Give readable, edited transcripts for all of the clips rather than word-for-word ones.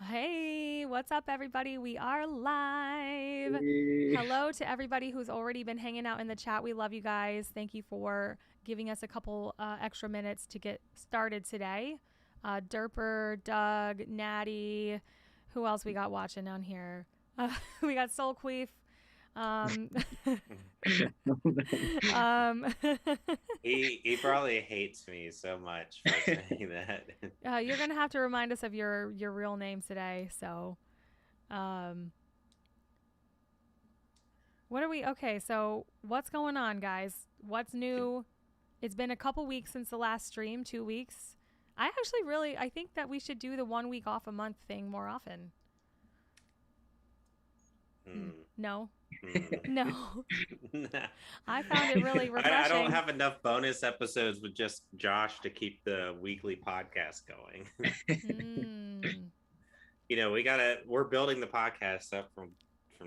Hey, what's up, everybody? We are live. Hey. Hello to everybody who's already been hanging out in the chat. We love you guys. Thank you for giving us a couple extra minutes to get started today. Derper, Doug, Natty, who else we got watching down here? We got Soul Queef. Um, um, He probably hates me so much for saying that. you're gonna have to remind us of your real name today. So, um, what are we? Okay, so what's going on, guys? What's new? It's been a couple weeks since the last stream, 2 weeks. I think that we should do the 1 week off a month thing more often. Hmm. No, Hmm. no. Nah. I found it really I don't refreshing. have enough bonus episodes with just Josh to keep the weekly podcast going. Mm. We're building the podcast up from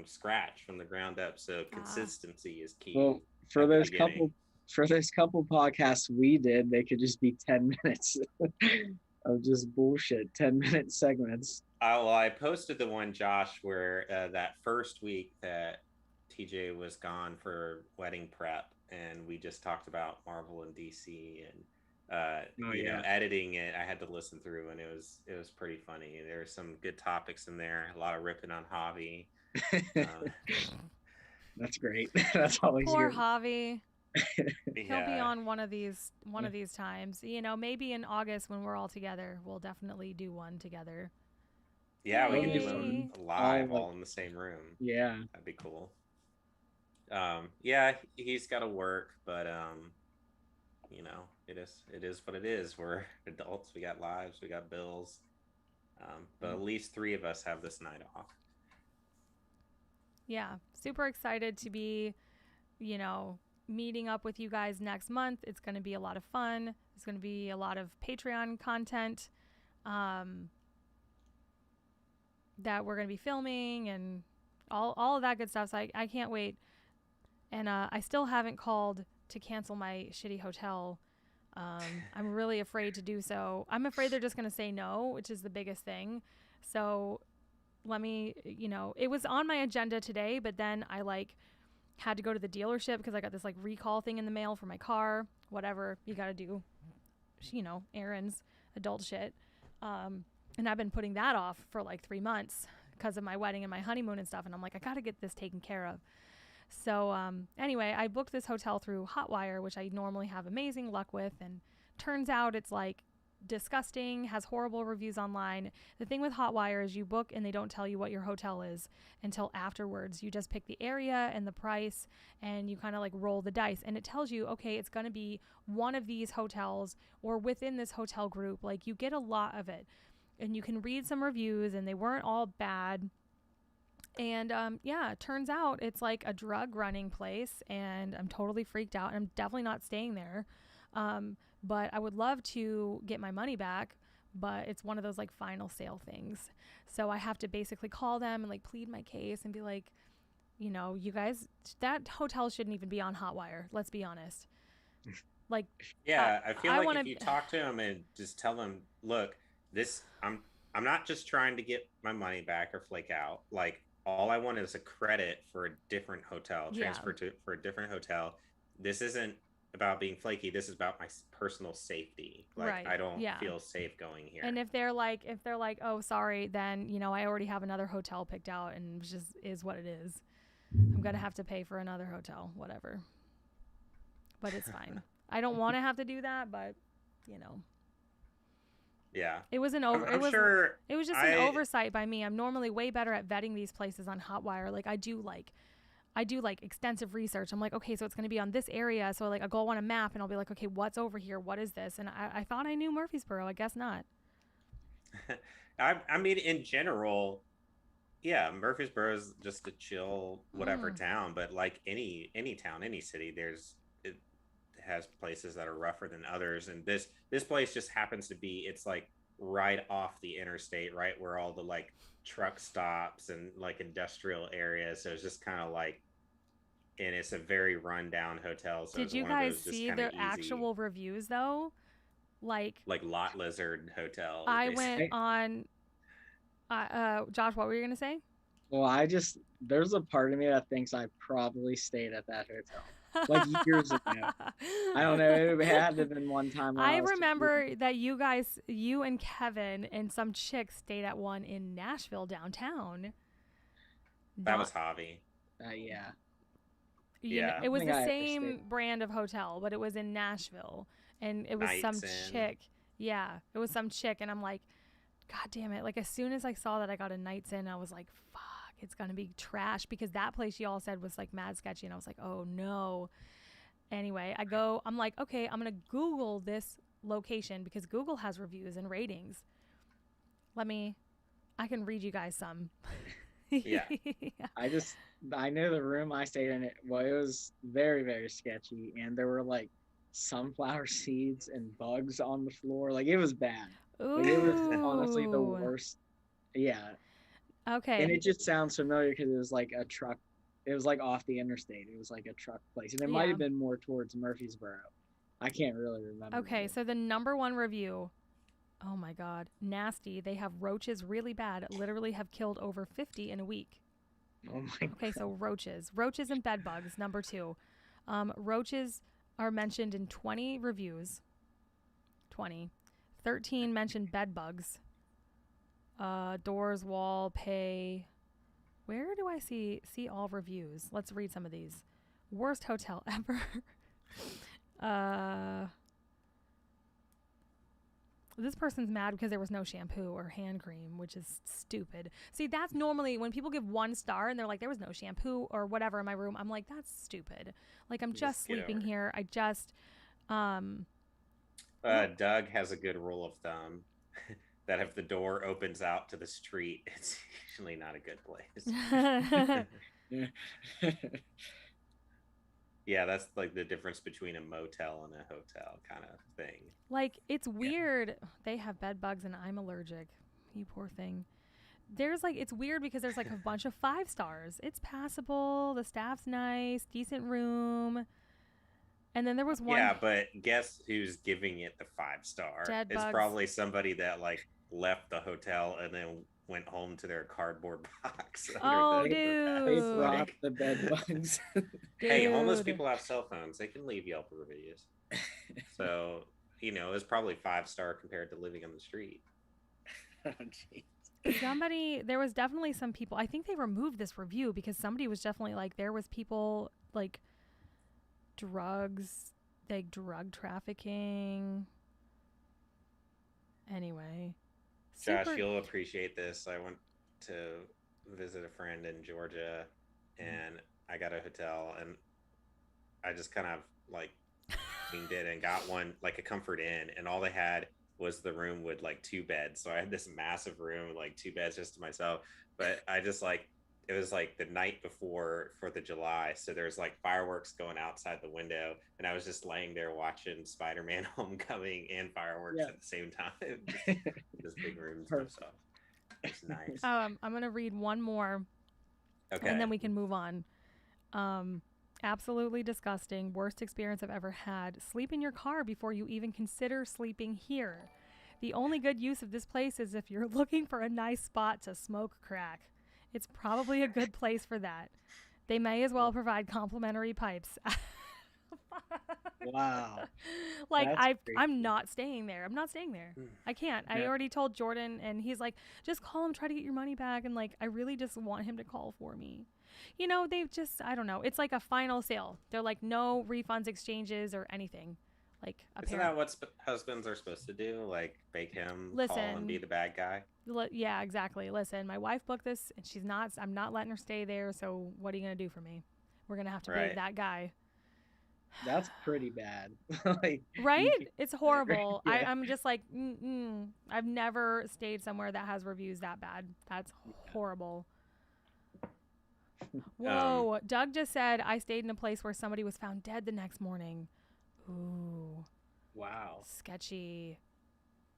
scratch, from the ground up, so Ah. consistency is Well, key for at the those beginning. couple for those couple podcasts we did, they could just be 10 minutes of just bullshit, 10-minute segments. I posted the one, Josh, where that first week that TJ was gone for wedding prep, and we just talked about Marvel and DC, and Oh yeah. editing it. I had to listen through, and it was pretty funny. There were some good topics in there. A lot of ripping on Hobby. Uh, That's great. That's always Poor good. Javi. He'll be yeah, on one of these times. Maybe in August when we're all together, we'll definitely do one together. yeah, we That'll could be do one Yay. fun. All live, like, all in the same room. yeah. That'd be cool. Yeah, he's got to work, but it is what it is. We're adults. We got lives. We got bills. But at least three of us have this night off. Yeah, super excited to be, you know, meeting up with you guys next month. It's going to be a lot of fun. It's going to be a lot of Patreon content um, that we're going to be filming and all of that good stuff. So I can't wait. And I still haven't called to cancel my shitty hotel. I'm really afraid to do so. I'm afraid they're just going to say no, which is the biggest thing. So it was on my agenda today, but then I had to go to the dealership because I got this recall thing in the mail for my car. Whatever you got to do, errands, adult shit. And I've been putting that off for 3 months because of my wedding and my honeymoon and stuff. And I'm like, I got to get this taken care of. So anyway, I booked this hotel through Hotwire, which I normally have amazing luck with, and turns out it's disgusting, has horrible reviews online. The thing with Hotwire is you book and they don't tell you what your hotel is until afterwards. You just pick the area and the price and you kind of roll the dice, and it tells you, okay, it's going to be one of these hotels or within this hotel group. You get a lot of it. And you can read some reviews and they weren't all bad. And yeah, it turns out it's like a drug running place, and I'm totally freaked out. And I'm definitely not staying there. But I would love to get my money back, but it's one of those final sale things. So I have to basically call them and plead my case and be like, you guys, that hotel shouldn't even be on Hotwire. Let's be honest. Like, Yeah, I feel I like if you want to. talk to him and just tell him, look, this I'm not just trying to get my money back or flake out. Like all I want is a credit for a different hotel, Yeah, transfer to for a different hotel. This isn't about being flaky. This is about my personal safety. Like I right. don't Yeah. feel safe going And here. if they're like, oh, sorry, then I already have another hotel picked out, and it just is what it is. I'm gonna have to pay for another hotel, whatever. But it's fine. I don't want to have to do that, but you know, Yeah. it was an I'm over. It I'm was sure it was just an I oversight by me. I'm normally way better at vetting these places on Hotwire. I do extensive research. I'm like, okay, so it's going to be on this area. So I go on a map and I'll be like, okay, what's over here? What is this? And I thought I knew Murfreesboro. I guess not. I mean in general, yeah, Murfreesboro is just a chill whatever Mm, town, but like any town, any city, it has places that are rougher than others, and this place just happens to be it's like right off the interstate, right where all the like truck stops and like industrial areas. So it's just kind of like, and it's a very rundown hotel, so did it's you one of guys those just see kind of their easy actual reviews though? Like like lot lizard hotels, I went basically. I on Josh, what were you gonna say? Well, there's a part of me that thinks I probably stayed at that hotel like years ago. I don't know. It had to have been one time when I I was remember that you and Kevin and some chick stayed at one in Nashville downtown. That was Javi. Yeah. Yeah. It was I don't think the I ever same stayed. brand of hotel, but it was in Nashville, and it was some Nights in. chick. Yeah, it was some chick, and I'm like, God damn it! Like as soon as I saw that I got a Nights in, I was like, fuck, it's gonna be trash because that place y'all said was like mad sketchy, and I was like, oh no. Anyway, I'm like, okay, I'm gonna Google this location because Google has reviews and ratings. I can read you guys some. Yeah. I know the room I stayed in. It was very, very sketchy, and there were like sunflower seeds and bugs on the floor. Like it was bad. Like it was honestly the Ooh. worst. Yeah, Okay. and it just sounds familiar because it was like a truck. It was like off the interstate. It was like a truck place, and it might Yeah. have been more towards Murfreesboro. I can't really remember. Okay, so the number one review, oh my God, nasty. They have roaches really bad. Literally have killed over 50 in a week. Oh my Okay, God. so roaches and bed bugs. Number two, roaches are mentioned in 20 reviews. 20, 13 mentioned bed bugs. Doors, wall, pay. Where do I see all reviews? Let's read some of these. Worst hotel ever. This person's mad because there was no shampoo or hand cream, which is stupid. See, that's normally when people give 1 star and they're like, there was no shampoo or whatever in my room. I'm like, that's stupid. Like, I'm just sleeping here. Doug has a good rule of thumb that if the door opens out to the street, it's usually not a good place. Yeah, that's like the difference between a motel and a hotel kind of thing. Like, it's weird. They have bed bugs and I'm allergic. You poor thing. It's weird because there's like a bunch of 5 stars. It's passable. The staff's nice, decent room. And then there was one. Yeah, but guess who's giving it the 5 star? Dead It's bugs. probably somebody that like left the hotel and then went home to their cardboard box. Oh, under dude. They the brought the bed bugs. Hey, homeless Dude. people have cell phones. They can leave Yelp reviews. So, it's probably 5 star compared to living on the street. Oh, geez. There was definitely some people. I think they removed this review because somebody was definitely like, there was people like drugs, like drug trafficking. Anyway. Josh, you'll appreciate this. I went to visit a friend in Georgia and I got a hotel and I just kind of like did and got one like a Comfort Inn, and all they had was the room with like 2 beds. So I had this massive room with like 2 beds just to myself. But I just like it was like the night before 4th of July, so there's like fireworks going outside the window, and I was just laying there watching Spider-Man: Homecoming and fireworks at the same time. This big room to myself. It's nice. I'm gonna read one more. Okay. And then we can move on. Absolutely disgusting. Worst experience I've ever had. Sleep in your car before you even consider sleeping here. The only good use of this place is if you're looking for a nice spot to smoke crack. It's probably a good place for that. They may as well provide complimentary pipes. Wow. Like, That's I'm not staying there. I'm not staying there. I can't. I already told Jordan, and he's like, just call him, try to get your money back. And like, I really just want him to call for me. They've just, I don't know. It's like a final sale. They're like, no refunds, exchanges, or anything. Like, isn't that what husbands are supposed to do? Like, make him call and be the bad guy? Yeah, exactly. Listen, my wife booked this, and I'm not letting her stay there. So what are you going to do for me? We're going to have to be that guy. That's pretty bad. Like, right? It's horrible. Yeah. I'm just like, I've never stayed somewhere that has reviews that bad. That's horrible. Whoa. Doug just said, I stayed in a place where somebody was found dead the next morning. Ooh. Wow. Sketchy.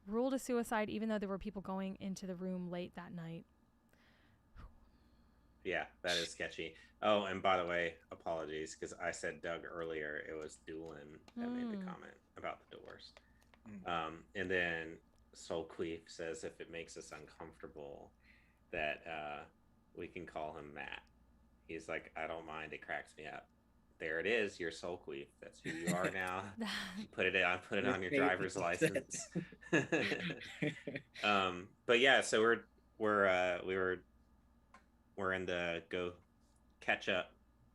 Ruled a suicide even though there were people going into the room late that night. Yeah, that is sketchy. Oh, and by the way, apologies, because I said Doug earlier. It was Doolin that made the comment about the doors. And then Soul Queef says, if it makes us uncomfortable, that we can call him Matt. He's like, I don't mind. It cracks me up. There it is. Your soul queef. That's who you are now. Put it on. Put it on your driver's license. But yeah, so we're in the go catch up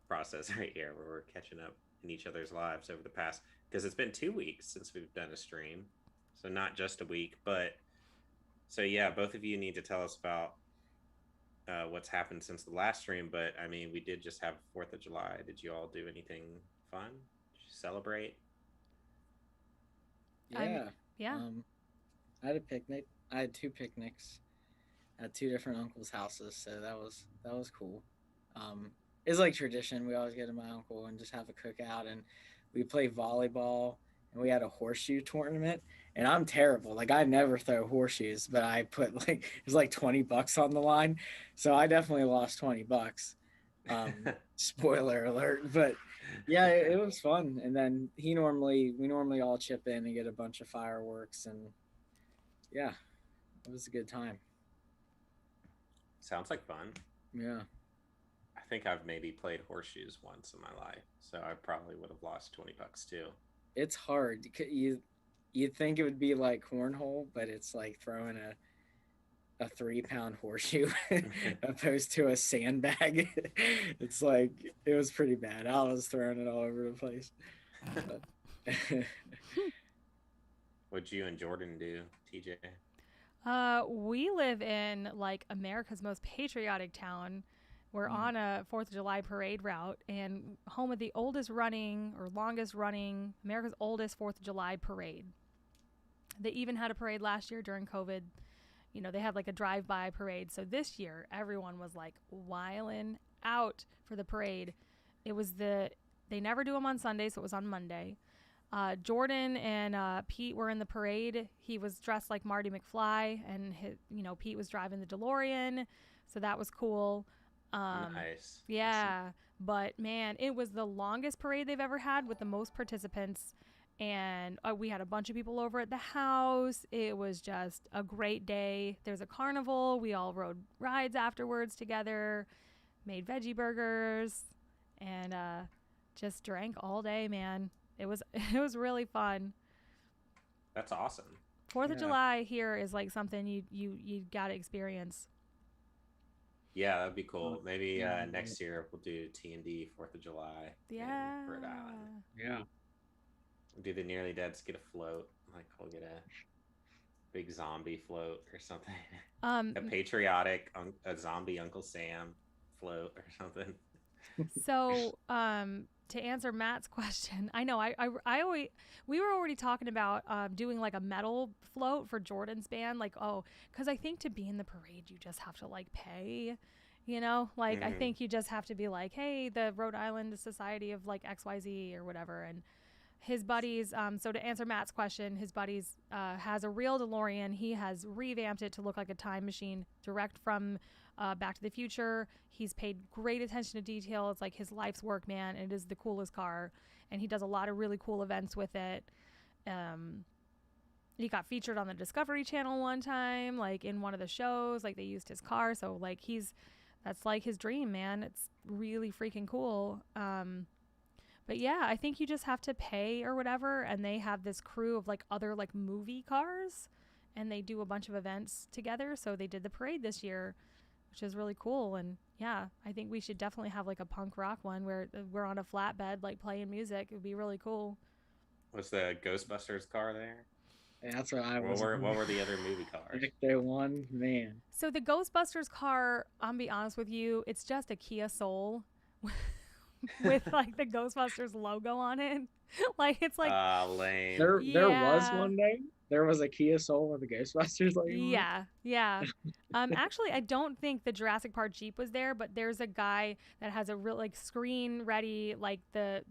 process right here, where we're catching up in each other's lives over the past, because it's been 2 weeks since we've done a stream, so not just a week. But so yeah, both of you need to tell us about what's happened since the last stream. But I mean, we did just have 4th of July. Did you all do anything fun? Did you celebrate? Yeah. Yeah. I had a picnic. I had 2 picnics at 2 different uncles' houses, so that was cool. It's like tradition. We always go to my uncle and just have a cookout, and we play volleyball, and we had a horseshoe tournament. And I'm terrible. Like, I never throw horseshoes, but I put like it was like $20 on the line, so I definitely lost $20. Spoiler alert, but yeah, it was fun. And then we normally all chip in and get a bunch of fireworks, and yeah, it was a good time. Sounds like fun. Yeah. I think I've maybe played horseshoes once in my life, so I probably would have lost $20 too. It's hard. You'd think it would be like cornhole, but it's like throwing a 3-pound horseshoe opposed to a sandbag. It's like, it was pretty bad. I was throwing it all over the place. What'd you and Jordan do, TJ? We live in like America's most patriotic town. We're on a 4th of July parade route, and home of the oldest running or longest running, America's oldest 4th of July parade. They even had a parade last year during COVID. You know, they had like a drive-by parade. So this year, everyone was like wiling out for the parade. They never do them on Sunday, so it was on Monday. Jordan and Pete were in the parade. He was dressed like Marty McFly, and Pete was driving the DeLorean, so that was cool. Nice. Yeah, but man, it was the longest parade they've ever had with the most participants, and we had a bunch of people over at the house. It was just a great day. There's a carnival. We all rode rides afterwards together, made veggie burgers, and just drank all day, man. It was really fun. That's awesome. 4th of July here is like something you gotta experience. Yeah, that'd be cool. Maybe next year we'll do T&D 4th of July. Yeah. In Rhode Island. Yeah. We'll do the Nearly Deads get a float. Like, we'll get a big zombie float or something. A patriotic a zombie Uncle Sam float or something. So, to answer Matt's question, I know we were already talking about doing like a metal float for Jordan's band, like, because I think to be in the parade you just have to like pay, like I think you just have to be like, hey, the Rhode Island Society of like XYZ or whatever. And his buddies, so to answer Matt's question, his buddies has a real DeLorean. He has revamped it to look like a time machine direct from Back to the Future. He's paid great attention to detail. It's like his life's work, man. It is the coolest car, and he does a lot of really cool events with it. He got featured on the Discovery Channel one time, like in one of the shows. Like, they used his car, so like that's like his dream, man. It's really freaking cool. But yeah, I think you just have to pay or whatever, and they have this crew of like other like movie cars, and they do a bunch of events together. So they did the parade this year, which is really cool. And yeah, I think we should definitely have like a punk rock one where we're on a flatbed like playing music. It would be really cool. Was the Ghostbusters car there? Yeah, that's what I was. What were the other movie cars? They won, man. So the Ghostbusters car, I'm gonna be honest with you, it's just a Kia Soul with like the Ghostbusters logo on it. Like, it's like lame. There was one day. There was a Kia Soul with a Ghostbusters logo. Yeah. Actually, I don't think the Jurassic Park Jeep was there, but there's a guy that has a real like screen ready, like the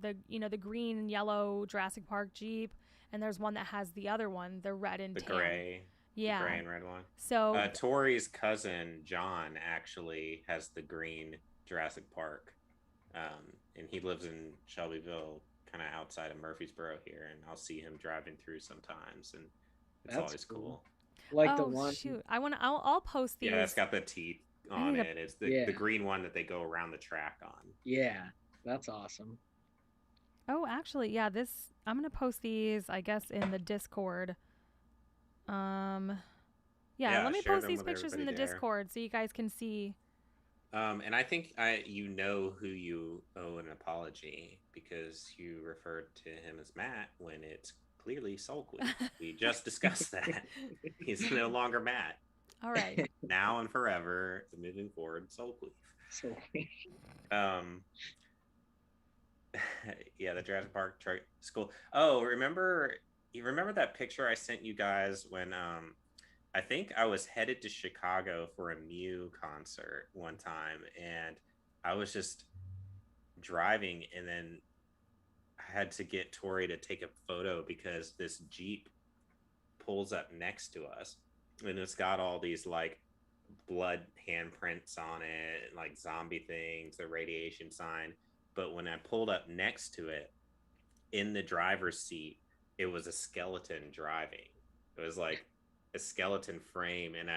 green and yellow Jurassic Park Jeep, and there's one that has the other one, the red and tan. Gray. Yeah. The gray and red one. So Tori's cousin John actually has the green Jurassic Park, and he lives in Shelbyville, kind of outside of Murfreesboro here, and I'll see him driving through sometimes, and it's always cool. Like the one. Shoot, I'll post these. Yeah, it's got the teeth I on need to. it. It's the Yeah. the green one that they go around the track on. Yeah. That's awesome. Oh, actually, yeah. This I'm gonna post these, I guess, in the Discord. Um, yeah. Yeah, Let me share post them these with pictures in everybody the there. Discord so you guys can see. And I think you know who you owe an apology because you referred to him as Matt when it's clearly Soulqueef. We just discussed that. He's no longer Matt. All right. Now and forever, moving forward, Soulqueef. So Um, yeah, the Jurassic Park school. Oh, you remember that picture I sent you guys when I think I was headed to Chicago for a Mew concert one time, and I was just driving, and then I had to get Tori to take a photo because this Jeep pulls up next to us, and it's got all these like blood handprints on it, like zombie things, the radiation sign. But when I pulled up next to it, in the driver's seat, it was a skeleton driving. It was like a skeleton frame, and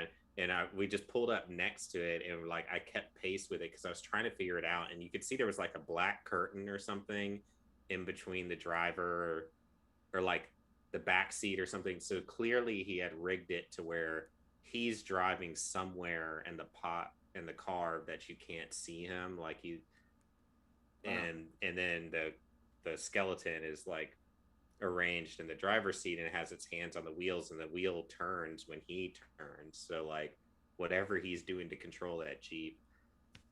we just pulled up next to it, and like I kept pace with it because I was trying to figure it out, and you could see there was like a black curtain or something in between the driver or like the back seat or something. So clearly he had rigged it to where he's driving somewhere in the pot in the car that you can't see him, like he wow. and then the skeleton is like arranged in the driver's seat and it has its hands on the wheels and the wheel turns when he turns. So like whatever he's doing to control that Jeep.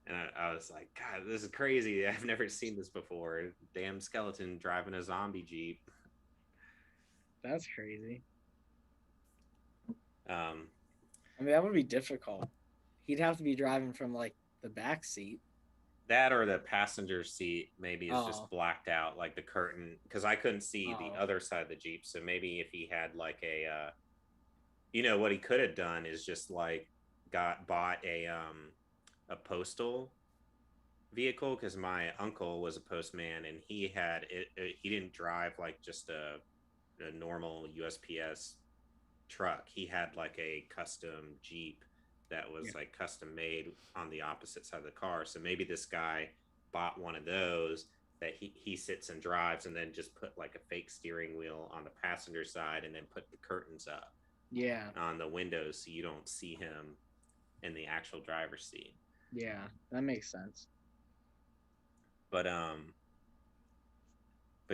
And I was like, God, this is crazy. I've never seen this before. Damn skeleton driving a zombie Jeep. That's crazy. Um, I mean, that would be difficult. He'd have to be driving from like the back seat. that or the passenger seat maybe is just Oh, blacked out, like the curtain, because I couldn't see the oh, other side of the Jeep. So maybe if he had like you know, what he could have done is just like got bought a postal vehicle because my uncle was a postman and he had he didn't drive like just a normal USPS truck. He had like a custom Jeep that yeah, was like custom made on the opposite side of the car. So maybe this guy bought one of those that he sits and drives and then just put like a fake steering wheel on the passenger side and then put the curtains up yeah, on the windows so you don't see him in the actual driver's seat. yeah. That makes sense. But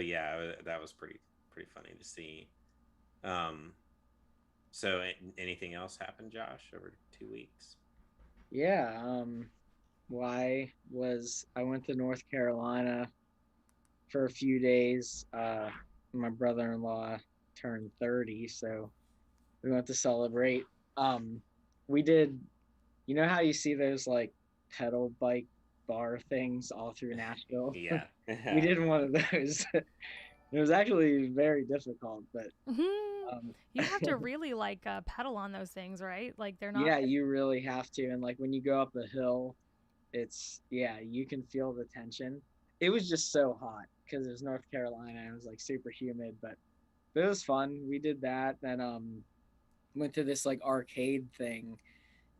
yeah, that was pretty funny to see. Um, so anything else happened, Josh, over 2 weeks? Yeah. I went to North Carolina for a few days. My brother-in-law turned 30, so we went to celebrate. Um, we did. You know how you see those like pedal bike bar things all through Nashville? Yeah. We did one of those. It was actually very difficult, but um, You have to really like pedal on those things, right? Like they're not. yeah, you really have to. And like when you go up the hill, it's yeah, you can feel the tension. It was just so hot because it was North Carolina. And it was like super humid, but it was fun. We did that. Then went to this like arcade thing.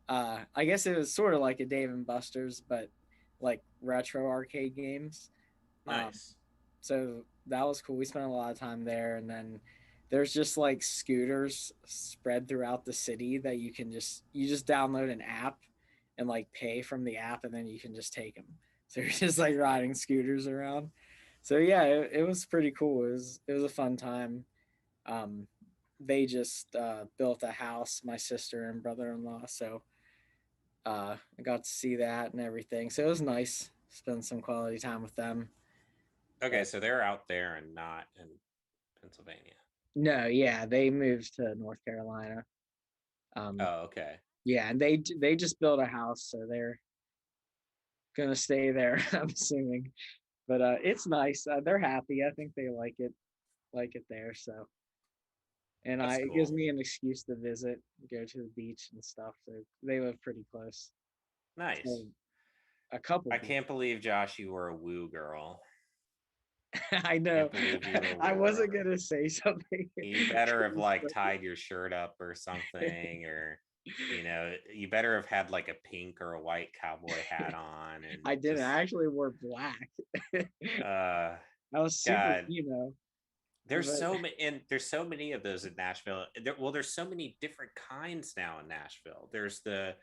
I guess it was sort of like a Dave and Buster's, but like retro arcade games. Um, Nice. so that was cool. We spent a lot of time there, and then there's just like scooters spread throughout the city that you just download an app and like pay from the app, and then you can just take them. So you're just like riding scooters around. So yeah, it was pretty cool. It was a fun time. Um, they just built a house, my sister and brother-in-law. So I got to see that and everything. So it was nice. Spend some quality time with them. Okay, But so they're out there and not in Pennsylvania. no, yeah, they moved to North Carolina. Um, Oh, okay. yeah, and they just built a house, so they're gonna stay there. I'm assuming, but it's nice. They're happy. I think they like it there. So, and That's it gives cool. me an excuse to visit, go to the beach and stuff. So they live pretty close. So Nice. a couple I people. can't believe, Josh, you were a woo girl. I know. Can't believe you were a I woo wasn't girl. gonna say something. You better have like tied your shirt up or something or You better have had like a pink or a white cowboy hat on and I didn't. just I actually wore black. uh I was super God. emo. There's But so many, and there's so many of those in Nashville. There's so many different kinds now in Nashville. There's the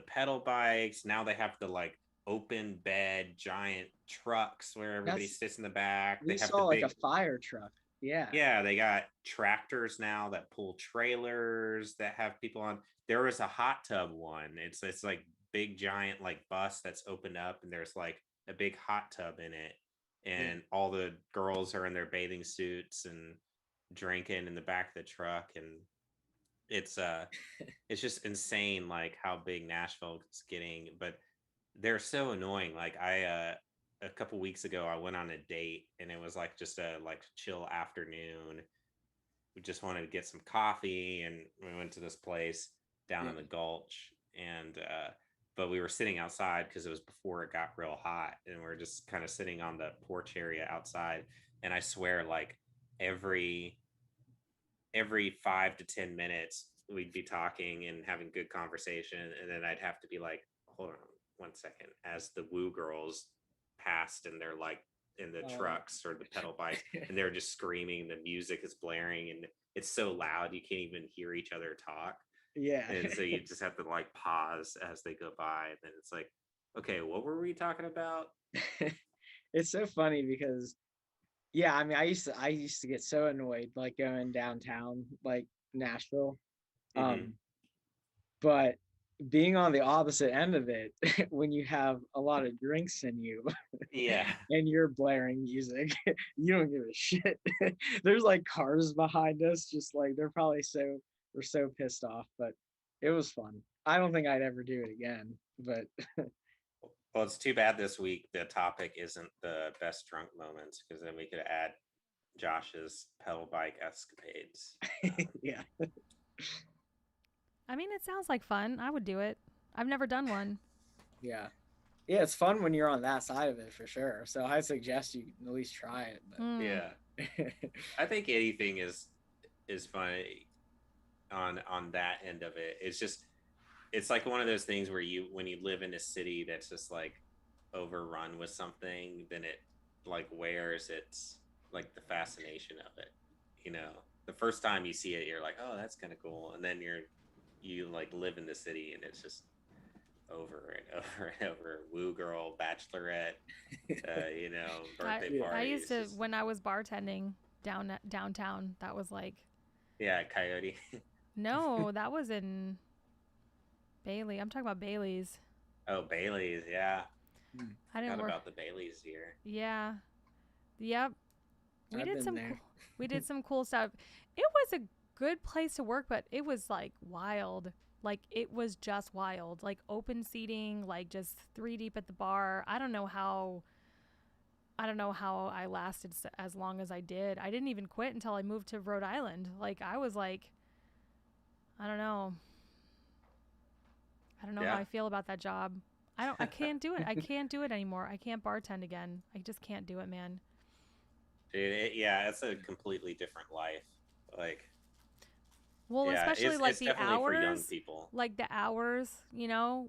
pedal bikes. Now they have the like open bed giant trucks where everybody that's sits in the back. They we have the saw like a big, fire truck. Yeah. yeah, they got tractors now that pull trailers that have people on. There was a hot tub one. It's like big giant like bus that's opened up and there's like a big hot tub in it Yeah. and all the girls are in their bathing suits and drinking in the back of the truck and it's it's just insane like how big Nashville is getting, but they're so annoying. Like a couple weeks ago I went on a date and it was like just a like chill afternoon. We just wanted to get some coffee and we went to this place down Yeah. in the gulch and but we were sitting outside because it was before it got real hot and we are just kind of sitting on the porch area outside and I swear like every every 5 to 10 minutes we'd be talking and having good conversation and then I'd have to be like hold on 1 second as the woo girls passed and they're like in the Oh. trucks or the pedal bikes and they're just screaming, the music is blaring and it's so loud you can't even hear each other talk Yeah. and so you just have to like pause as they go by and then it's like okay what were we talking about. It's so funny because yeah, I mean I used to get so annoyed like going downtown like Nashville. Mm-hmm. Um but being on the opposite end of it when you have a lot of drinks in you Yeah. and you're blaring music, you don't give a shit. There's like cars behind us, just like we're so pissed off, but it was fun. I don't think I'd ever do it again, but Well, it's too bad this week the topic isn't the best drunk moments because then we could add Josh's pedal bike escapades. yeah, I mean, it sounds like fun. I would do it. I've never done one. yeah, yeah. It's fun when you're on that side of it for sure. So I suggest you at least try it. Mm. Yeah, I think anything is fun on that end of it. It's just it's like one of those things where you when you live in a city that's just like overrun with something, then it like wears its like the fascination of it. You know, the first time you see it, you're like, oh, that's kind of cool, and then you like live in the city and it's just over and over and over. Woo girl, bachelorette, birthday Yeah. I parties. used to when I was bartending downtown. That was like Yeah, Coyote. no, that was in Bailey. I'm talking about Bailey's. Oh, Bailey's, yeah. I didn't Forgot work. about the Bailey's here. Yeah. Yep. We I've did been some there. we did some cool stuff. It was a good place to work, but it was like wild. Like it was just wild. Like open seating, like just 3 deep at the bar. I don't know how I lasted as long as I did. I didn't even quit until I moved to Rhode Island. Like I was like I don't know. I don't know how Yeah. I feel about that job. I can't do it. I can't do it anymore. I can't bartend again. I just can't do it, man. Dude, yeah, it's a completely different life. Like, Well, yeah, especially it's definitely for young people. like the hours,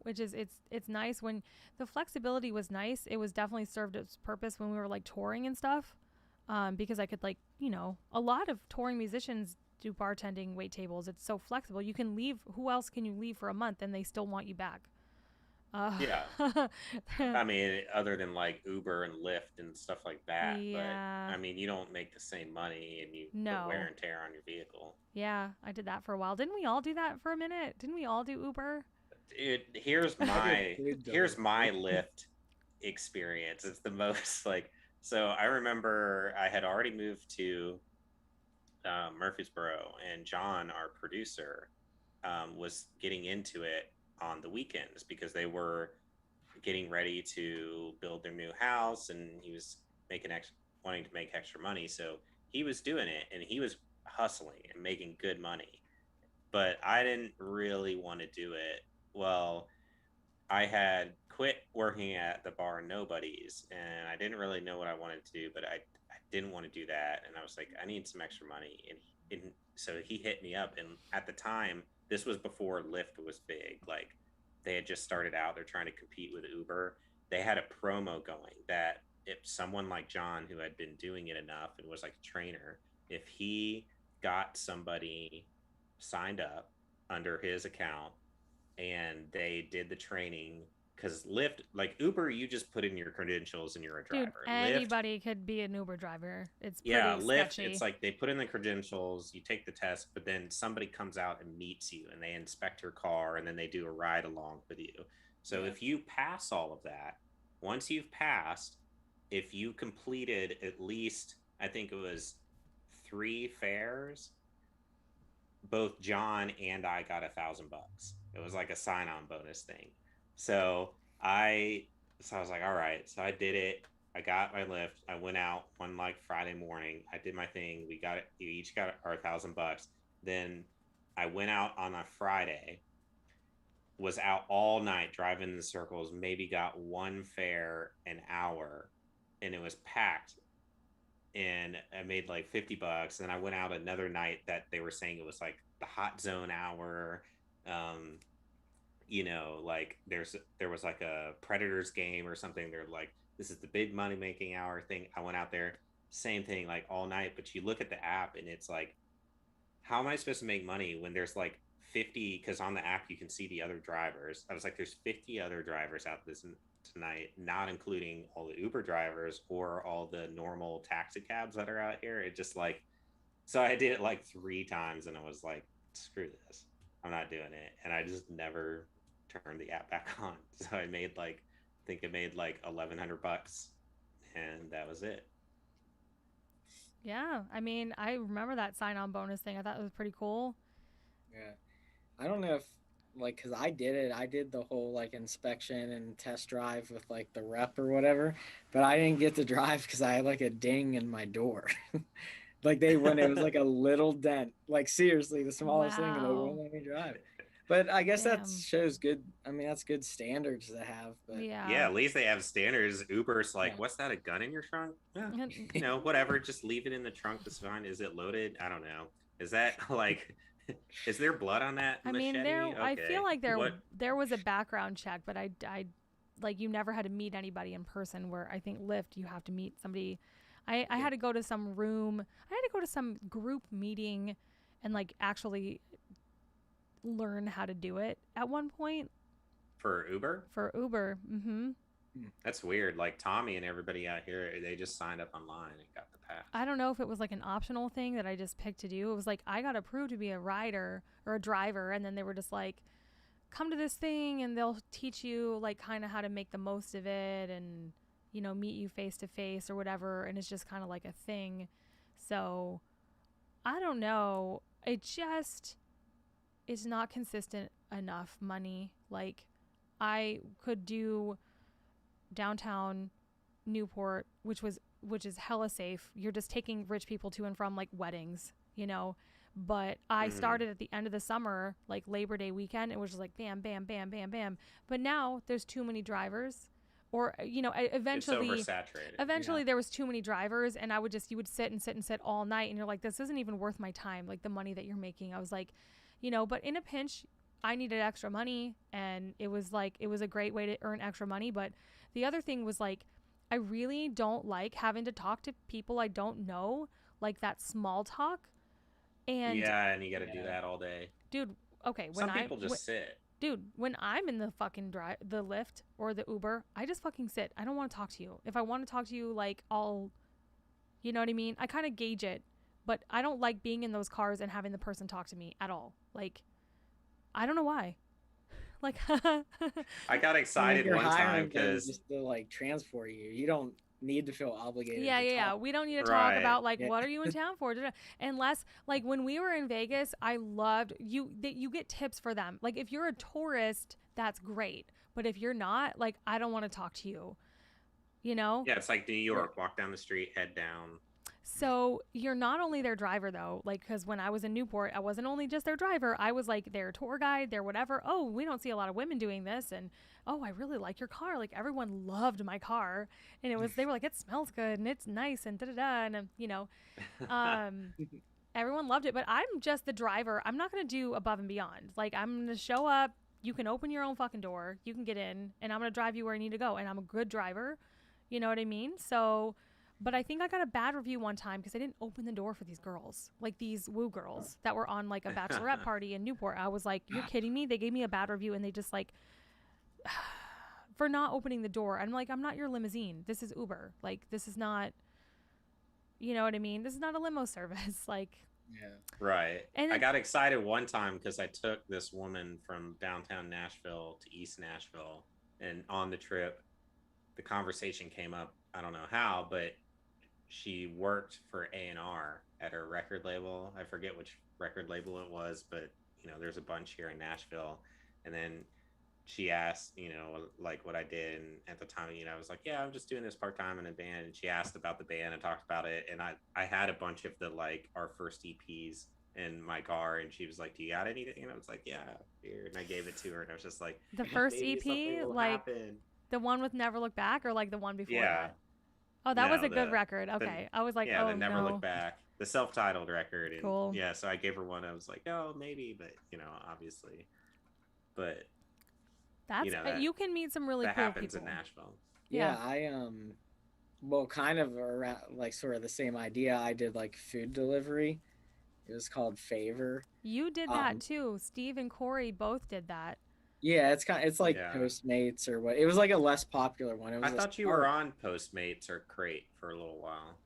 which is it's nice when the flexibility was nice. It was definitely served its purpose when we were like touring and stuff. Because I could like, a lot of touring musicians do bartending wait tables. It's so flexible. You can leave. Who else can you leave for a month and they still want you back? Yeah. I mean, other than like Uber and Lyft and stuff like that, but yeah. I mean, you don't make the same money and you put No. wear and tear on your vehicle. Yeah, I did that for a while. Didn't we all do that for a minute? Didn't we all do Uber? Dude, I did food here's my delivery. Lyft experience. It's the most like so I remember I had already moved to Murfreesboro, and John, our producer, was getting into it on the weekends because they were getting ready to build their new house, and he was wanting to make extra money. So he was doing it, and he was hustling and making good money. But I didn't really want to do it. Well, I had quit working at the bar Nobody's, and I didn't really know what I wanted to do, but I didn't want to do that, and I was like, I need some extra money, and so he hit me up, and at the time this was before Lyft was big. Like they had just started out. They're trying to compete with Uber. They had a promo going that if someone like John, who had been doing it enough and was like a trainer, if he got somebody signed up under his account and they did the training, because Lyft, like Uber, you just put in your credentials and you're a driver. Dude, anybody could be an Uber driver. It's pretty Lyft, sketchy. it's like they put in the credentials, you take the test, but then somebody comes out and meets you and they inspect your car and then they do a ride along with you. So if you pass all of that, once you've passed, if you completed at least, I think it was 3 fares, both John and I got $1,000. It was like a sign-on bonus thing. So I was like, all right. So I did it. I got my Lyft. I went out one like Friday morning. I did my thing. We each got our $1,000. Then I went out on a Friday, was out all night driving in the circles, maybe got 1 fare an hour, and it was packed. And I made like $50. And then I went out another night that they were saying it was like the hot zone hour. You know, like there was like a Predators game or something. They're like, this is the big money making hour thing. I went out there, same thing, like all night. But you look at the app and it's like, how am I supposed to make money when there's like 50? Because on the app you can see the other drivers. I was like, there's 50 other drivers out tonight, not including all the Uber drivers or all the normal taxi cabs that are out here. It just like, so I did it like 3 times and I was like, screw this, I'm not doing it. And I just never turned the app back on. So I made like, I think it made like $1,100 and that was it. Yeah, I mean, I remember that sign-on bonus thing. I thought it was pretty cool. Yeah, I don't know if like, because I did the whole like inspection and test drive with like the rep or whatever, but I didn't get to drive because I had like a ding in my door. Like when it was like a little dent, like seriously the smallest thing, and they wouldn't let me drive. But I guess that shows good. I mean, that's good standards to have. But yeah, at least they have standards. Uber's like, what's that? A gun in your trunk? You know, whatever. Just leave it in the trunk. That's fine. Is it loaded? I don't know. Is that like? Is there blood on that machete? I mean, okay. I feel like there was a background check, but I like you never had to meet anybody in person. Where I think Lyft, you have to meet somebody. I had to go to some room. I had to go to some group meeting, and like actually learn how to do it at one point. For Uber? For Uber. Mm-hmm. That's weird. Like Tommy and everybody out here, they just signed up online and got the pass. I don't know if it was like an optional thing that I just picked to do. It was like I got approved to be a rider or a driver, and then they were just like, come to this thing and they'll teach you like kind of how to make the most of it and, you know, meet you face to face or whatever. And it's just kind of like a thing. So I don't know. It just is not consistent enough money. Like I could do downtown Newport, which is hella safe. You're just taking rich people to and from like weddings, you know. But I started at the end of the summer, like Labor Day weekend. It was just like bam, bam, bam, bam, bam. But now there's too many drivers, or you know, eventually, it's oversaturated. Eventually, there was too many drivers, and you would sit and sit and sit all night, and you're like, this isn't even worth my time, like the money that you're making. I was like, you know, but in a pinch, I needed extra money, and it was a great way to earn extra money. But the other thing was like, I really don't like having to talk to people I don't know, like that small talk. And yeah, and you got to do that all day, dude. Okay, some people just sit. Dude, when I'm in the fucking the Lyft or the Uber, I just fucking sit. I don't want to talk to you. If I want to talk to you, like I'll, you know what I mean? I kind of gauge it, but I don't like being in those cars and having the person talk to me at all. Like, I don't know why. Like, I got excited one time because just to like transport you. You don't need to feel obligated. Yeah. We don't need to talk about like what are you in town for? Unless like when we were in Vegas, I loved you get tips for them. Like if you're a tourist, that's great. But if you're not, like I don't want to talk to you. You know? Yeah, it's like New York. Walk down the street, head down. So you're not only their driver though, like because when I was in Newport, I wasn't only just their driver. I was like their tour guide, their whatever. Oh, we don't see a lot of women doing this, and oh, I really like your car. Like everyone loved my car, and they were like, it smells good and it's nice and da da da, and you know, Everyone loved it, but I'm just the driver. I'm not going to do above and beyond. Like, I'm going to show up. You can open your own fucking door. You can get in, and I'm going to drive you where you need to go. And I'm a good driver. You know what I mean? So, but I think I got a bad review one time because I didn't open the door for these girls, like these woo girls that were on like a bachelorette party in Newport. I was like, you're kidding me? They gave me a bad review, and they just like, for not opening the door. I'm like, I'm not your limousine. This is Uber. Like, this is not, you know what I mean? This is not a limo service. Like, Yeah. Right. and I got excited one time because I took this woman from downtown Nashville to East Nashville, and on the trip, the conversation came up. I don't know how, but she worked for A&R at her record label. I forget which record label it was, but there's a bunch here in Nashville. And then she asked, like what I did, and at the time, I was like, yeah, I'm just doing this part-time in a band. And she asked about the band and talked about it, and I had a bunch of the like our first EPs in my car, and she was like, do you got anything? And I was like, yeah, here. And I gave it to her, and I was just like, the first maybe something EP, will like happen. the one with Never Look Back, or like the one before Yeah. that? Oh, that was No, a good record. Okay. I was like, yeah, oh, the Never no. Look Back, the self-titled record. And Cool. yeah, so I gave her one. I was like, oh, maybe, but obviously, but That's you can meet some really that cool happens people in Nashville. Yeah, I well, kind of around like sort of the same idea. I did like food delivery. It was called Favor. You did that too. Steve and Corey both did that. Yeah, it's like Postmates or what. It was like a less popular one. It was I thought you were on Postmates or Crate for a little while.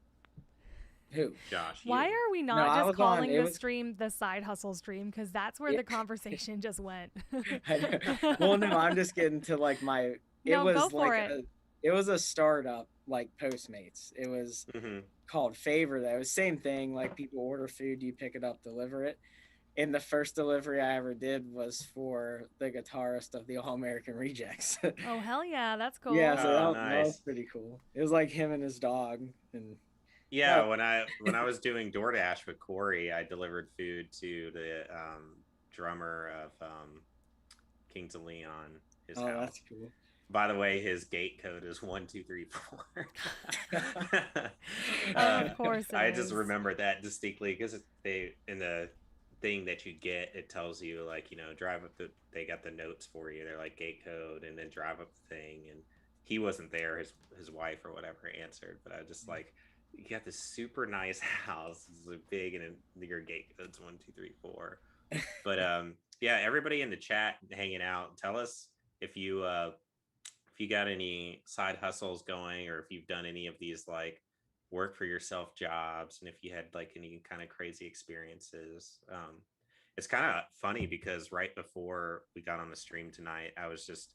Who? Josh. Why are we not No, just calling the stream the side hustle stream? Because that's where the conversation just went. Well, no, I'm just getting to like my. It No, was go for like it. It was a startup like Postmates. It was called Favor. That was same thing. Like people order food, you pick it up, deliver it. And the first delivery I ever did was for the guitarist of the All American Rejects. Oh hell yeah, that's cool. Yeah, so that was pretty cool. It was like him and his dog, and yeah. When I was doing DoorDash with Corey, I delivered food to the drummer of Kings of Leon. His house. That's cool. By the way, his gate code is 1234. Of course, I just remember that distinctly because they in the thing that you get, it tells you like drive up they got the notes for you. They're like gate code, and then drive up the thing. And he wasn't there. His wife or whatever answered, but I just like, you got this super nice house. It's big, and your gate code's 1234. But yeah, everybody in the chat hanging out, tell us if you got any side hustles going, or if you've done any of these like work for yourself jobs, and if you had like any kind of crazy experiences. It's kind of funny because right before we got on the stream tonight, I was just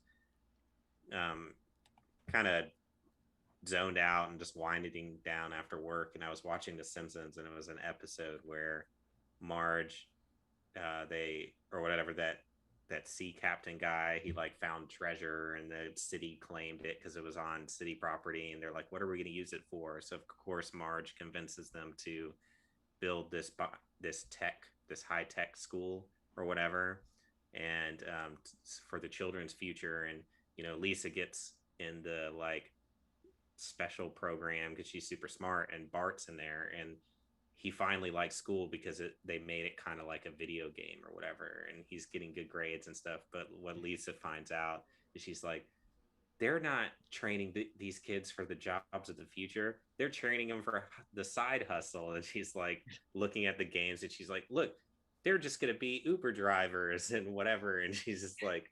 kind of zoned out and just winding down after work, and I was watching The Simpsons, and it was an episode where Marge, they or whatever that sea captain guy, he like found treasure, and the city claimed it because it was on city property, and they're like, what are we going to use it for? So of course Marge convinces them to build this high tech school or whatever, and for the children's future. And Lisa gets in the like special program because she's super smart, and Bart's in there, and he finally likes school because they made it kind of like a video game or whatever, and he's getting good grades and stuff. But what Lisa finds out is she's like, they're not training these kids for the jobs of the future. They're training them for the side hustle. And she's like looking at the games, and she's like, look, they're just going to be Uber drivers and whatever. And she's just like,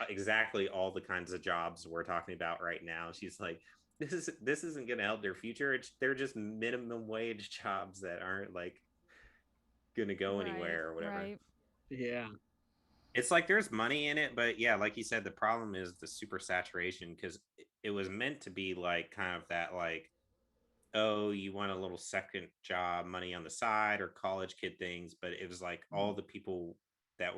exactly all the kinds of jobs we're talking about right now. She's like, this isn't going to help their future. They're just minimum wage jobs that aren't like going to go anywhere or whatever. Right. Yeah. It's like there's money in it, but yeah, like you said, the problem is the super saturation, because it was meant to be like kind of that like, oh, you want a little second job money on the side or college kid things, but it was like all the people that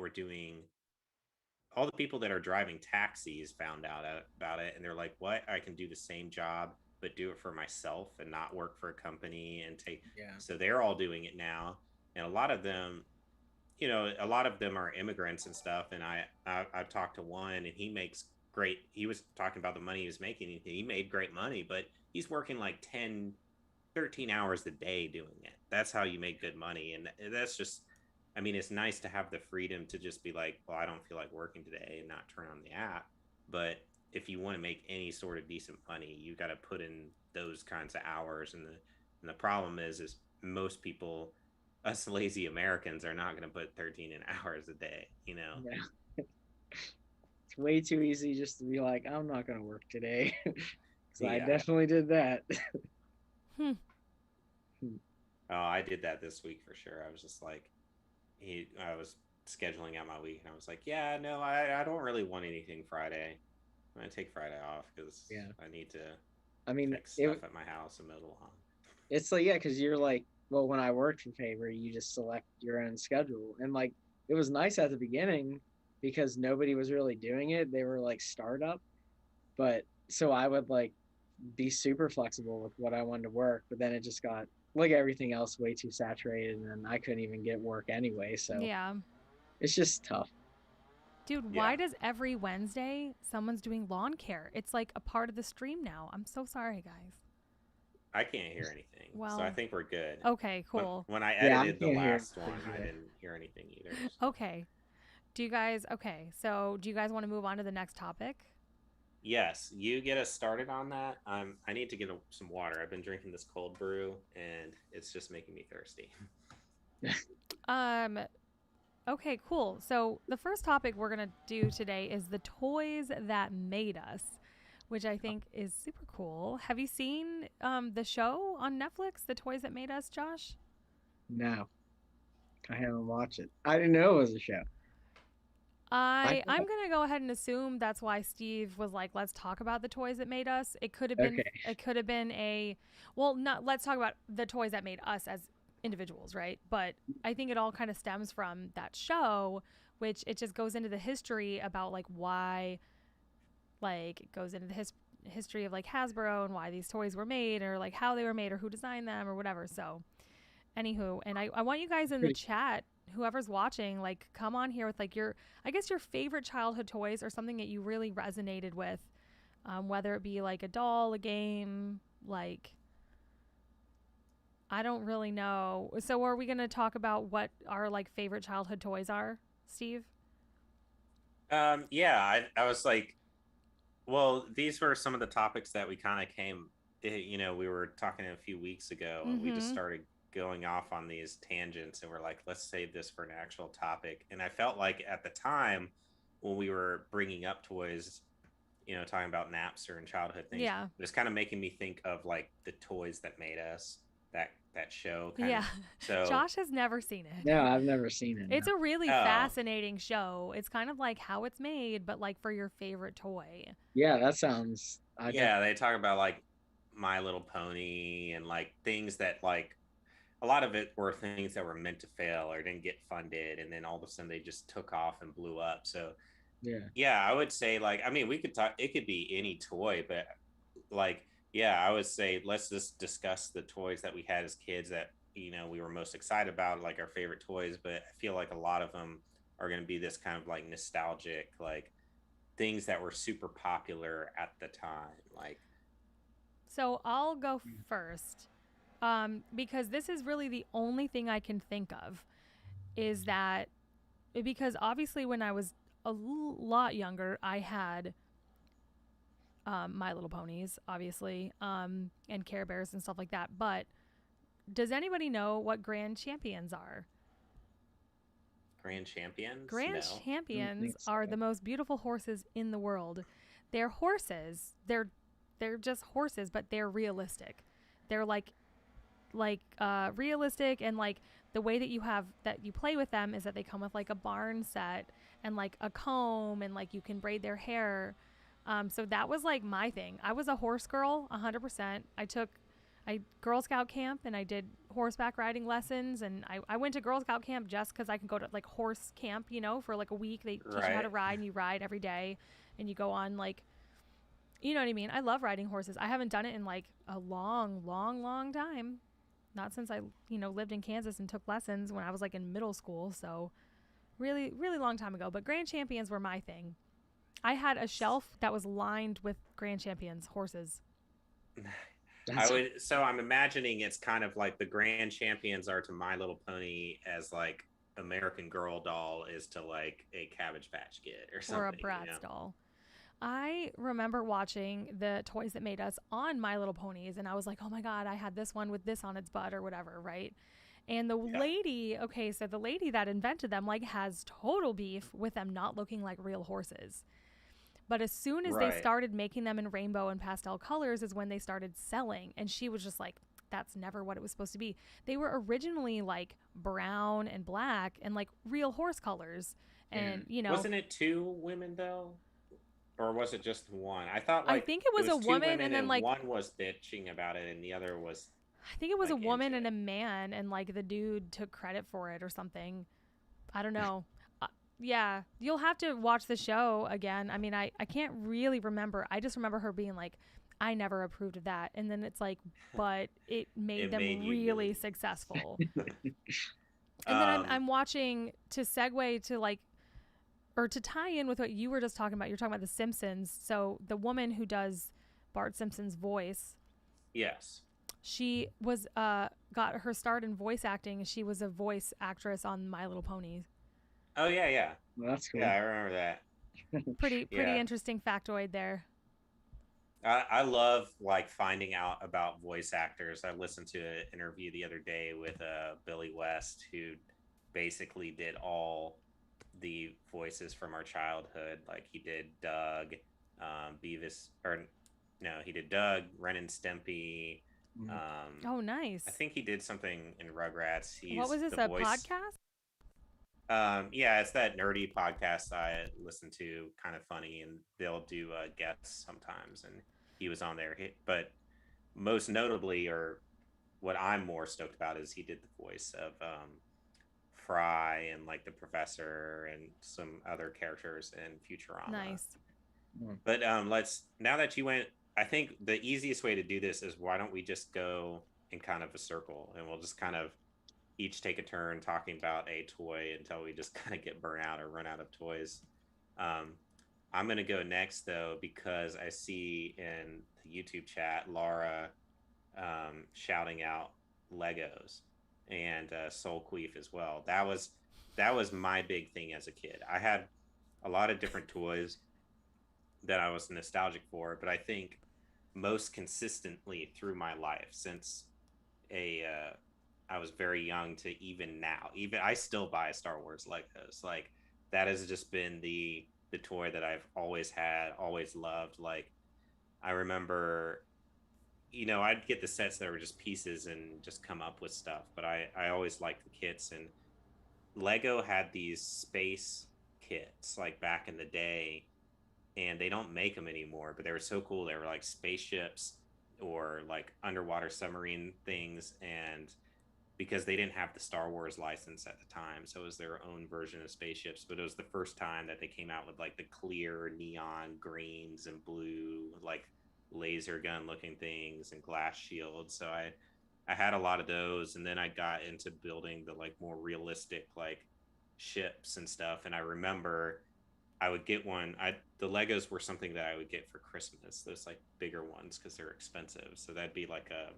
are driving taxis found out about it, and they're like, what? I can do the same job but do it for myself and not work for a company and take. So they're all doing it now, and a lot of them are immigrants and stuff. And I've talked to one, and he makes great. He was talking about the money he was making. He made great money, but he's working like 10 13 hours a day doing it. That's how you make good money. And that's just, I mean, it's nice to have the freedom to just be like, well, I don't feel like working today and not turn on the app. But if you want to make any sort of decent money, you got to put in those kinds of hours. And the problem is most people, us lazy Americans, are not going to put 13 hours a day, you know? Yeah. It's way too easy just to be like, I'm not going to work today. Because I definitely did that. Oh, I did that this week for sure. I was just like, I was scheduling out my week, and I was like, yeah, no, I don't really want anything Friday. I'm gonna take Friday off because I need to. I mean, fix stuff at my house and mow the lawn. It's like, yeah, because you're like, well, when I worked for Favor, you just select your own schedule, and like it was nice at the beginning because nobody was really doing it. They were like startup, but so I would like be super flexible with what I wanted to work, but then it just got like everything else way too saturated, and I couldn't even get work anyway. So yeah, it's just tough. dude. Why does every Wednesday someone's doing lawn care? It's like a part of the stream now. I'm so sorry, guys. I can't hear anything, so I think we're good. Okay, cool. When I edited the last one, I didn't hear anything either. So. Okay. Do you guys want to move on to the next topic? Yes, you get us started on that. I need to get some water. I've been drinking this cold brew, and it's just making me thirsty. Okay, cool. So the first topic we're gonna do today is the toys that made us, which I think is super cool. Have you seen the show on Netflix, The Toys That Made Us, Josh? No, I haven't watched it. I didn't know it was a show. I'm gonna go ahead and assume that's why Steve was like, "Let's talk about the toys that made us." It could have been. Okay. It could have been let's talk about the toys that made us as individuals, right? But I think it all kind of stems from that show, which it just goes into the history about like why, like it goes into the history of like Hasbro and why these toys were made, or like how they were made, or who designed them, or whatever. So, anywho, and I want you guys in the chat, whoever's watching, like come on here with like your favorite childhood toys or something that you really resonated with, whether it be like a doll, a game, like I don't really know. So are we going to talk about what our like favorite childhood toys are, Steve? Yeah, I was like, well, these were some of the topics that we kind of came, we were talking a few weeks ago, and we just started going off on these tangents, and we're like, let's save this for an actual topic. And I felt like at the time when we were bringing up toys, talking about Napster and childhood things, it was kind of making me think of like the toys that made us, that show kind of. So Josh has never seen it. No, I've never seen it. It's a really fascinating show. It's kind of like how it's made, but like for your favorite toy. Yeah, that sounds. They talk about like My Little Pony and like things that like a lot of it were things that were meant to fail or didn't get funded, and then all of a sudden they just took off and blew up. So I would say like, I mean, we could talk, it could be any toy, but like, I would say let's just discuss the toys that we had as kids that we were most excited about, like our favorite toys. But I feel like a lot of them are going to be this kind of like nostalgic, like things that were super popular at the time. Like, so I'll go first. Because this is really the only thing I can think of, is that because obviously when I was a lot younger, I had My Little Ponies, obviously, and Care Bears and stuff like that. But does anybody know what Grand Champions are? Grand Champions? Grand Champions are the most beautiful horses in the world. They're horses. They're just horses, but they're realistic. They're like realistic, and like the way that you play with them is that they come with like a barn set and like a comb, and like you can braid their hair. So that was like my thing. I was a horse girl 100%. I Girl Scout camp, and I did horseback riding lessons, and I went to Girl Scout camp just because I could go to like horse camp, for like a week. They teach you how to ride, and you ride every day, and you go on like, you know what I mean? I love riding horses. I haven't done it in like a long time. Not since I, lived in Kansas and took lessons when I was like in middle school. So really, really long time ago. But Grand Champions were my thing. I had a shelf that was lined with Grand Champions horses. I would. So I'm imagining it's kind of like the grand champions are to My Little Pony as like American Girl doll is to like a Cabbage Patch Kid or or a something. Bratz doll. I remember watching the Toys That Made Us on My Little Ponies, and I was like, oh my God, I had this one with this on its butt or whatever, right? And the Yeah. lady, okay, so the lady that invented them, like, has total beef with them not looking like real horses. But as soon as they Right. started making them in rainbow and pastel colors, is when they started selling. And she was just like, that's never what it was supposed to be. They were originally like brown and black and like real horse colors. Yeah. And, you know, Wasn't it two women though? Or was it just one? I thought I like think it it was a was two woman women and then and like one was bitching about it and the other was I think it was a like into woman and it. a man, and like the dude took credit for it or something. I don't know. Uh, yeah, you'll have to watch the show again. I mean, I can't really remember. I just remember her being like, I never approved of that. And then it's like, but it made It made them you really really. successful. And then Um. I'm watching to segue to like, or to tie in with what you were just talking about. You're talking about The Simpsons. So the woman who does Bart Simpson's voice, Yes. she was got her start in voice acting. She was a voice actress on My Little Pony. Oh yeah, yeah, Well, that's yeah. cool. I remember that. Pretty Yeah. interesting factoid there. I love like finding out about voice actors. I listened to an interview the other day with Billy West, who basically did all the voices from our childhood. Like he did Doug, Beavis, or no, he did Doug, Ren and Stimpy. Mm. Oh, I nice. think he did something in Rugrats. What He's was this, the a voice. podcast? Yeah, it's that nerdy podcast I listen to, kind of funny, and they'll do guests sometimes. And he was on there, but most notably, or what I'm more stoked about, is he did the voice of Fry and like the professor and some other characters in Futurama. Nice. Mm. But let's now that you went, I think the easiest way to do this is why don't we just go in kind of a circle, and we'll just kind of each take a turn talking about a toy until we just kind of get burnt out or run out of toys. Um, I'm gonna go next though because I see in the YouTube chat Laura shouting out Legos and Soul Queef as well. That was my big thing as a kid. I had a lot of different toys that I was nostalgic for, but I think most consistently through my life since a I was very young to even now. Even I still buy Star Wars Legos. Like that has just been the toy that I've always had, always loved. Like I remember, I'd get the sets that were just pieces and just come up with stuff, but I always liked the kits. And Lego had these space kits like back in the day, and they don't make them anymore, but they were so cool. They were like spaceships or like underwater submarine things, and because they didn't have the Star Wars license at the time, so it was their own version of spaceships. But it was the first time that they came out with like the clear neon greens and blue, like laser gun looking things and glass shields. So I had a lot of those, and then I got into building the like more realistic like ships and stuff. And I remember I would get one. The Legos were something that I would get for Christmas. Those like bigger ones because they're expensive. So that'd be like a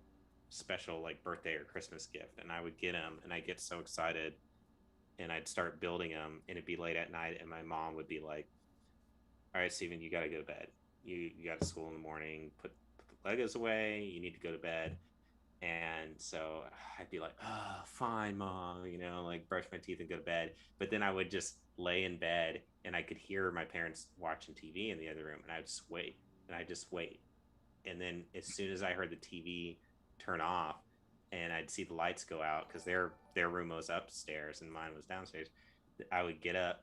special like birthday or Christmas gift, and I would get them, and I get so excited, and I'd start building them, and it'd be late at night, and my mom would be like, "All right, Steven, you got to go to bed. You got to school in the morning. Put the Legos away. You need to go to bed." And so I'd be like, "Oh, fine, mom," like brush my teeth and go to bed. But then I would just lay in bed, and I could hear my parents watching TV in the other room, and I'd just wait, and I'd just wait. And then as soon as I heard the TV turn off, and I'd see the lights go out because their room was upstairs and mine was downstairs, I would get up,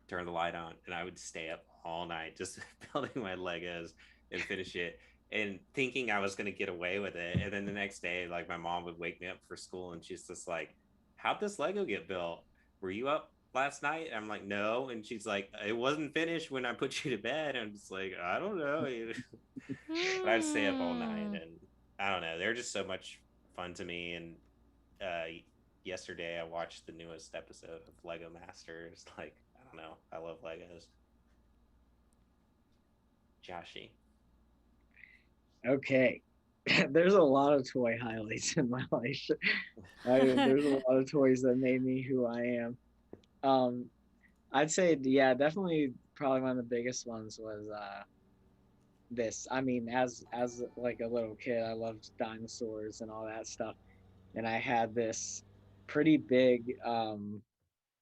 turn the light on, and I would stay up all night just building my Legos and finish it, and thinking I was going to get away with it. And then the next day, like my mom would wake me up for school, and she's just like, "How'd this Lego get built? Were you up last night?" I'm like, "No," and she's like, "It wasn't finished when I put you to bed." I'm just like, "I don't know." But I'd stay up all night, Hmm. and I don't know. They're just so much fun to me. And yesterday, I watched the newest episode of Lego Masters. Like, I don't know. I love Legos. Joshy. Okay. there's a lot of toy highlights in my life. There's a lot of toys that made me who I am. Um, I'd say, yeah, definitely, probably one of the biggest ones was this. I mean, as like a little kid, I loved dinosaurs and all that stuff, and I had this pretty big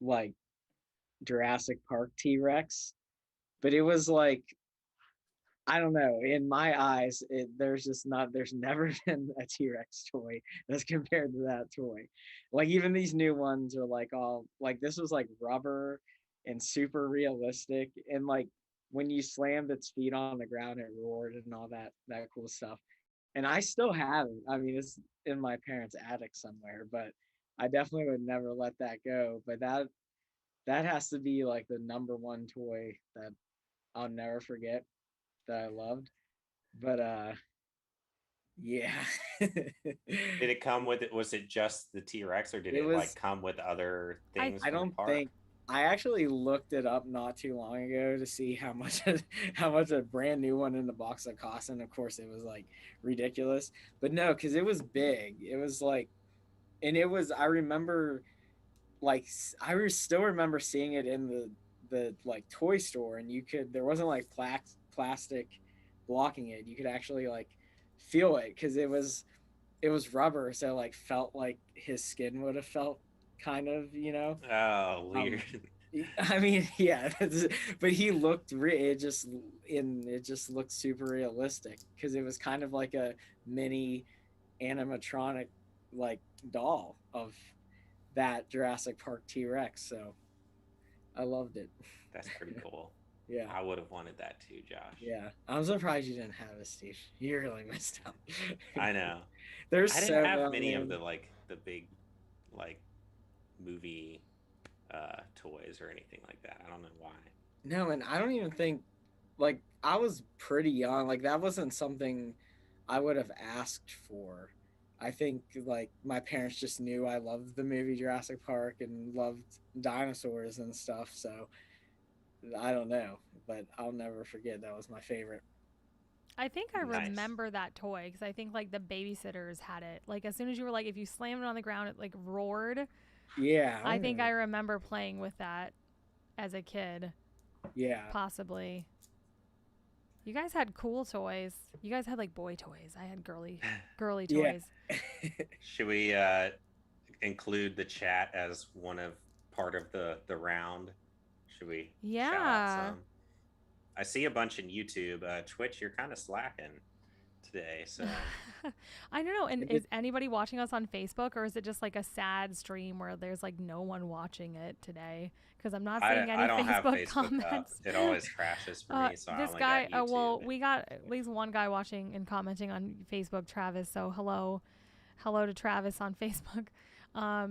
like Jurassic Park T-Rex, but it was like, I don't know. In my eyes, there's just not. There's never been a T-Rex toy that's compared to that toy. Like even these new ones are like all like this was like rubber and super realistic, and like when you slammed its feet on the ground, it roared and all that cool stuff. And I still have it. I mean, it's in my parents' attic somewhere, but I definitely would never let that go. But that has to be like the number one toy that I'll never forget that I loved. But yeah. Did it come with it? Was it just the T Rex, or did It it like was come with other things I from the don't park? think I actually looked it up not too long ago to see how much how much a brand new one in the box would cost, and of course it was like ridiculous. But no, because it was big. It was like, and it was, I remember like still remember seeing it in the like toy store, and you could, there wasn't like plastic blocking it. You could actually like feel it because it was rubber, so it like felt like his skin would have felt, kind of, Oh, um weird. I mean, yeah, but he looked it just looked super realistic because it was kind of like a mini animatronic like doll of that Jurassic Park T-Rex. So I loved it. That's pretty cool. Yeah. I would have wanted that too, Josh. Yeah. I'm surprised you didn't have it, Steve. You really missed out. I know. There's I didn't so have many of many. the big like movie toys or anything like that. I don't know why. No, and I don't even think, like, I was pretty young. Like, that wasn't something I would have asked for. I think, like, my parents just knew I loved the movie Jurassic Park and loved dinosaurs and stuff. So I don't know, but I'll never forget that was my favorite. I think I Nice. remember that toy because I think like the babysitters had it. Like as soon as you were like, if you slammed it on the ground, it like roared. Yeah. I think I remember playing with that as a kid, Yeah. possibly. You guys had cool toys. You guys had like boy toys. I had girly Yeah. toys. Should we include the chat as one of part of the round? Should we shout out Yeah. some? I see a bunch in YouTube. Twitch, you're kind of slacking today, so I don't know. And is anybody watching us on Facebook, or is it just like a sad stream where there's like no one watching it today? Because I'm not seeing any I don't have Facebook Facebook comments. up. It always crashes for me, so I This only guy, got YouTube. well, we got at least one guy watching and commenting on Facebook, Travis. So hello to Travis on Facebook. I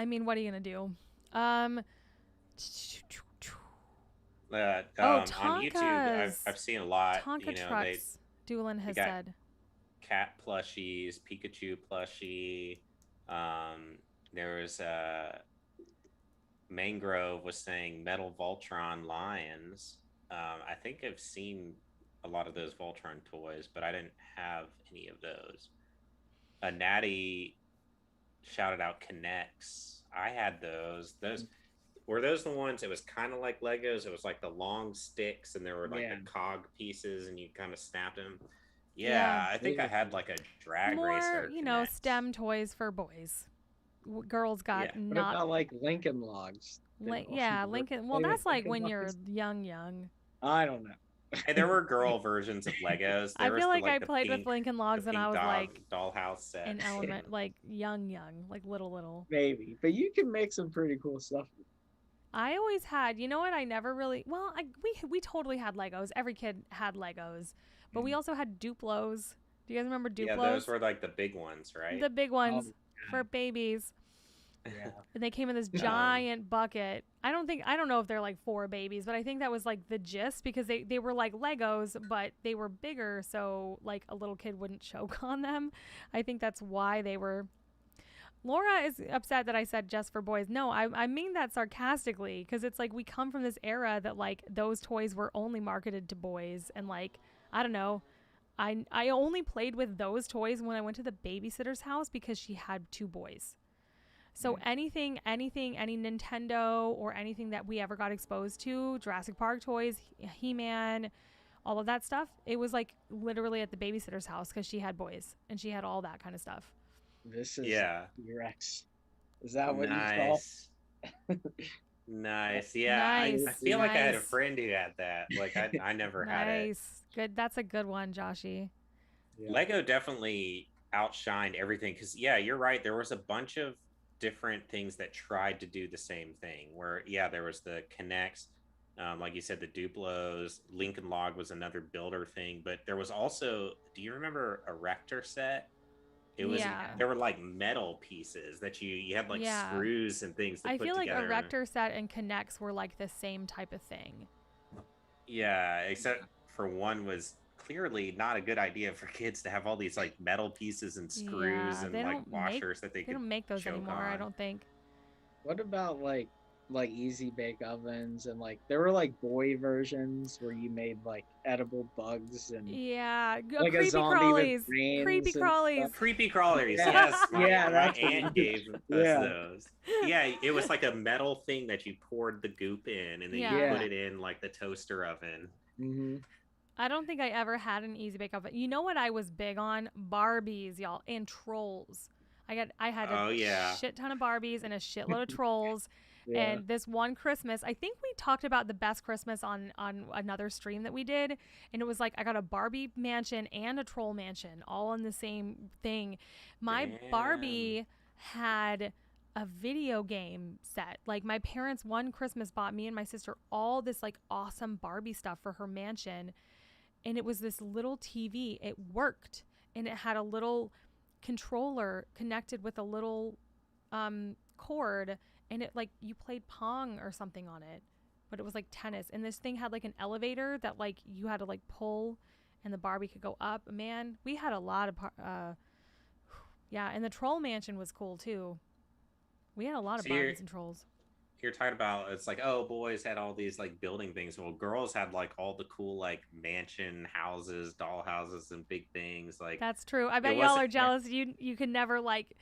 mean, what are you gonna do? On YouTube, Tonkas. I've seen a lot. Tonka trucks. Doolin has got said. cat plushies, Pikachu plushie. There was Mangrove was saying metal Voltron lions. I think I've seen a lot of those Voltron toys, but I didn't have any of those. Natty shouted out Connects. I had those. Those were those the ones? It was kind of like Legos. It was like the long sticks, and there were like the cog pieces, and you kind of snapped them. Yeah, I think I had like a drag racer. More, STEM toys for boys. Girls got What not. about like Lincoln Logs? Lincoln. Well, that's like when you're young. I don't know. Hey, there were girl versions of Legos. I feel like I played with Lincoln Logs and I was like dollhouse set. an element, like young, like little. Maybe, but you can make some pretty cool stuff. I always had, you know what? I never really. Well, we totally had Legos. Every kid had Legos, but we also had Duplos. Do you guys remember Duplos? Yeah, those were like the big ones, right? The big ones for babies. Yeah. And they came in this giant bucket. I don't know if they're like for babies, but I think that was like the gist because they were like Legos, but they were bigger, so like a little kid wouldn't choke on them. I think that's why they were. Laura is upset that I said just for boys. No, I mean that sarcastically because it's like we come from this era that like those toys were only marketed to boys and like, I don't know, I only played with those toys when I went to the babysitter's house because she had 2 boys. So anything, any Nintendo or anything that we ever got exposed to, Jurassic Park toys, He-Man, all of that stuff, it was like literally at the babysitter's house because she had boys and she had all that kind of stuff. This is T-Rex. Is that what you saw? Nice. Yeah. Nice. I feel like I had a friend who had that. Like I never had it. Nice. Good. That's a good one, Joshy. Yeah. Lego definitely outshined everything because, yeah, you're right. There was a bunch of different things that tried to do the same thing where, yeah, there was the Connects, like you said, the Duplos. Lincoln Log was another builder thing, but there was also, do you remember a Rector set? It was there were like metal pieces that you had like screws and things to put together. I feel like a Rector set and Connects were like the same type of thing. Yeah, except for one was clearly not a good idea for kids to have all these like metal pieces and screws and like washers that they don't make those anymore, on. I don't think. What about like easy bake ovens and like there were like boy versions where you made like edible bugs and like creepy crawlies. Creepy crawlies. Yes, my aunt gave us those. Yeah, it was like a metal thing that you poured the goop in and then you put it in like the toaster oven. Mm-hmm. I don't think I ever had an easy bake oven. You know what I was big on? Barbies, y'all, and trolls. I had a shit ton of Barbies and a shitload of trolls. And this one Christmas, I think we talked about the best Christmas on another stream that we did. And it was like I got a Barbie mansion and a troll mansion all in the same thing. My Barbie had a video game set. Like my parents one Christmas bought me and my sister all this like awesome Barbie stuff for her mansion. And it was this little TV. It worked. And it had a little controller connected with a little cord. And it like you played Pong or something on it. But it was like tennis. And this thing had like an elevator that like you had to like pull and the Barbie could go up. Man, we had a lot of and the troll mansion was cool too. We had a lot of Barbies and trolls. You're talking about, it's like, oh, boys had all these like building things. Well, girls had like all the cool like mansion houses, doll houses, and big things. Like that's true. I bet y'all are jealous. You could never like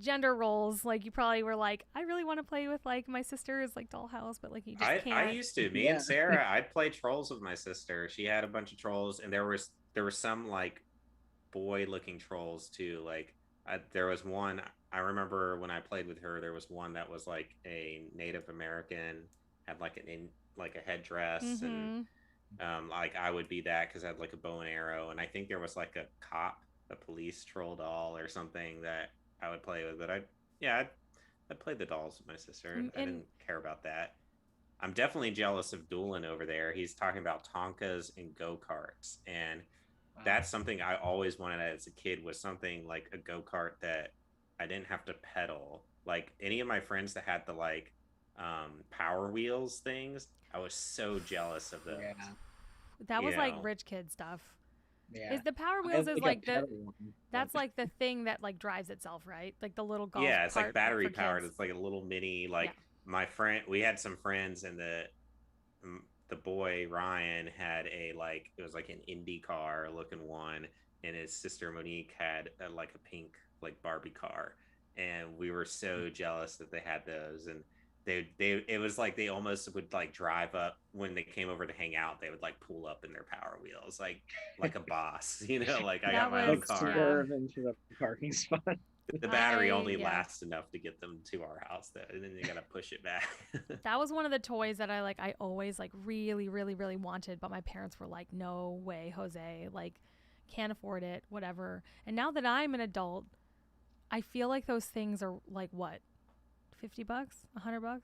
gender roles. Like you probably were like, I really want to play with like my sister's like dollhouse, but like you just can't. I used to. Me and Sarah, I'd play trolls with my sister. She had a bunch of trolls, and there were some like boy looking trolls too. Like there was one. I remember when I played with her, there was one that was like a Native American, had like a headdress, and like I would be that because I had like a bow and arrow, and I think there was like a police troll doll or something that I would play with. But I played the dolls with my sister. I didn't care about that. I'm definitely jealous of Doolin over there. He's talking about Tonkas and go-karts, and that's something I always wanted as a kid, was something like a go-kart that I didn't have to pedal. Like any of my friends that had the like Power Wheels things, I was so jealous of those. Yeah. That was like rich kid stuff. Yeah. Is the Power Wheels is like that's like the thing that like drives itself, right? Like the little golf cart. Yeah, it's like battery powered. It's like a little mini my friend, we had some friends, and the boy Ryan had it was like an IndyCar looking one, and his sister Monique had like a pink like Barbie car, and we were so jealous that they had those. And it was like they almost would like drive up when they came over to hang out. They would like pull up in their Power Wheels like a boss, like I got my own car. Swerve into the parking spot. The battery only lasts enough to get them to our house, though, and then you gotta push it back. That was one of the toys that I always like really, really, really wanted, but my parents were like, "No way, Jose! Like, can't afford it, whatever." And now that I'm an adult, I feel like those things are like what, $50, $100?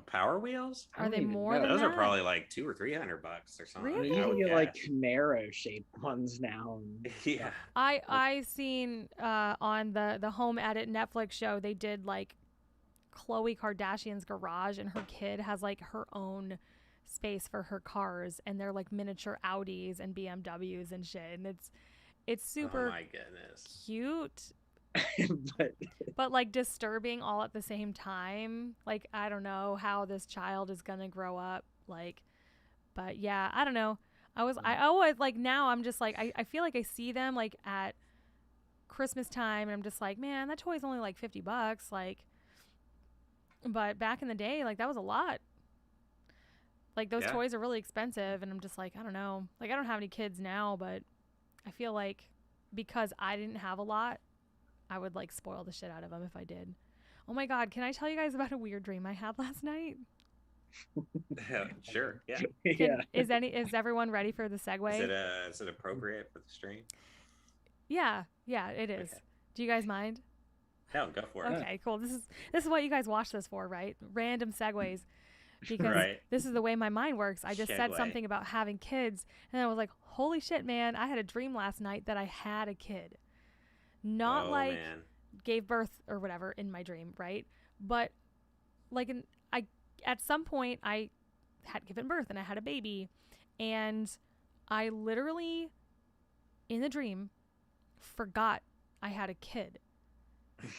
Power Wheels? Are they more than those that? Are probably like $200 or $300 or something. Really? You can get like Camaro shaped ones now. Yeah. I seen on the Home Edit Netflix show, they did like Khloe Kardashian's garage, and her kid has like her own space for her cars, and they're like miniature Audis and BMWs and shit, and it's super oh my goodness, cute. but like disturbing all at the same time. Like I don't know how this child is gonna grow up, like, but yeah, I don't know. I always like, now I'm just like, I feel like I see them like at Christmas time and I'm just like, man, that toy's only like $50. Like, but back in the day, like that was a lot. Like those toys are really expensive. And I'm just like, I don't know. Like I don't have any kids now, but I feel like because I didn't have a lot, I would like spoil the shit out of them if I did. Oh my God. Can I tell you guys about a weird dream I had last night? Sure. Yeah. Is everyone ready for the segue? Is it appropriate for the stream? Yeah, it is. Okay. Do you guys mind? No, go for it. Okay, cool. This is what you guys watch this for, right? Random segues. Because this is the way my mind works. I just said something about having kids, and I was like, holy shit, man, I had a dream last night that I had a kid. Not gave birth or whatever in my dream, right? But like at some point I had given birth and I had a baby, and I literally in the dream forgot I had a kid.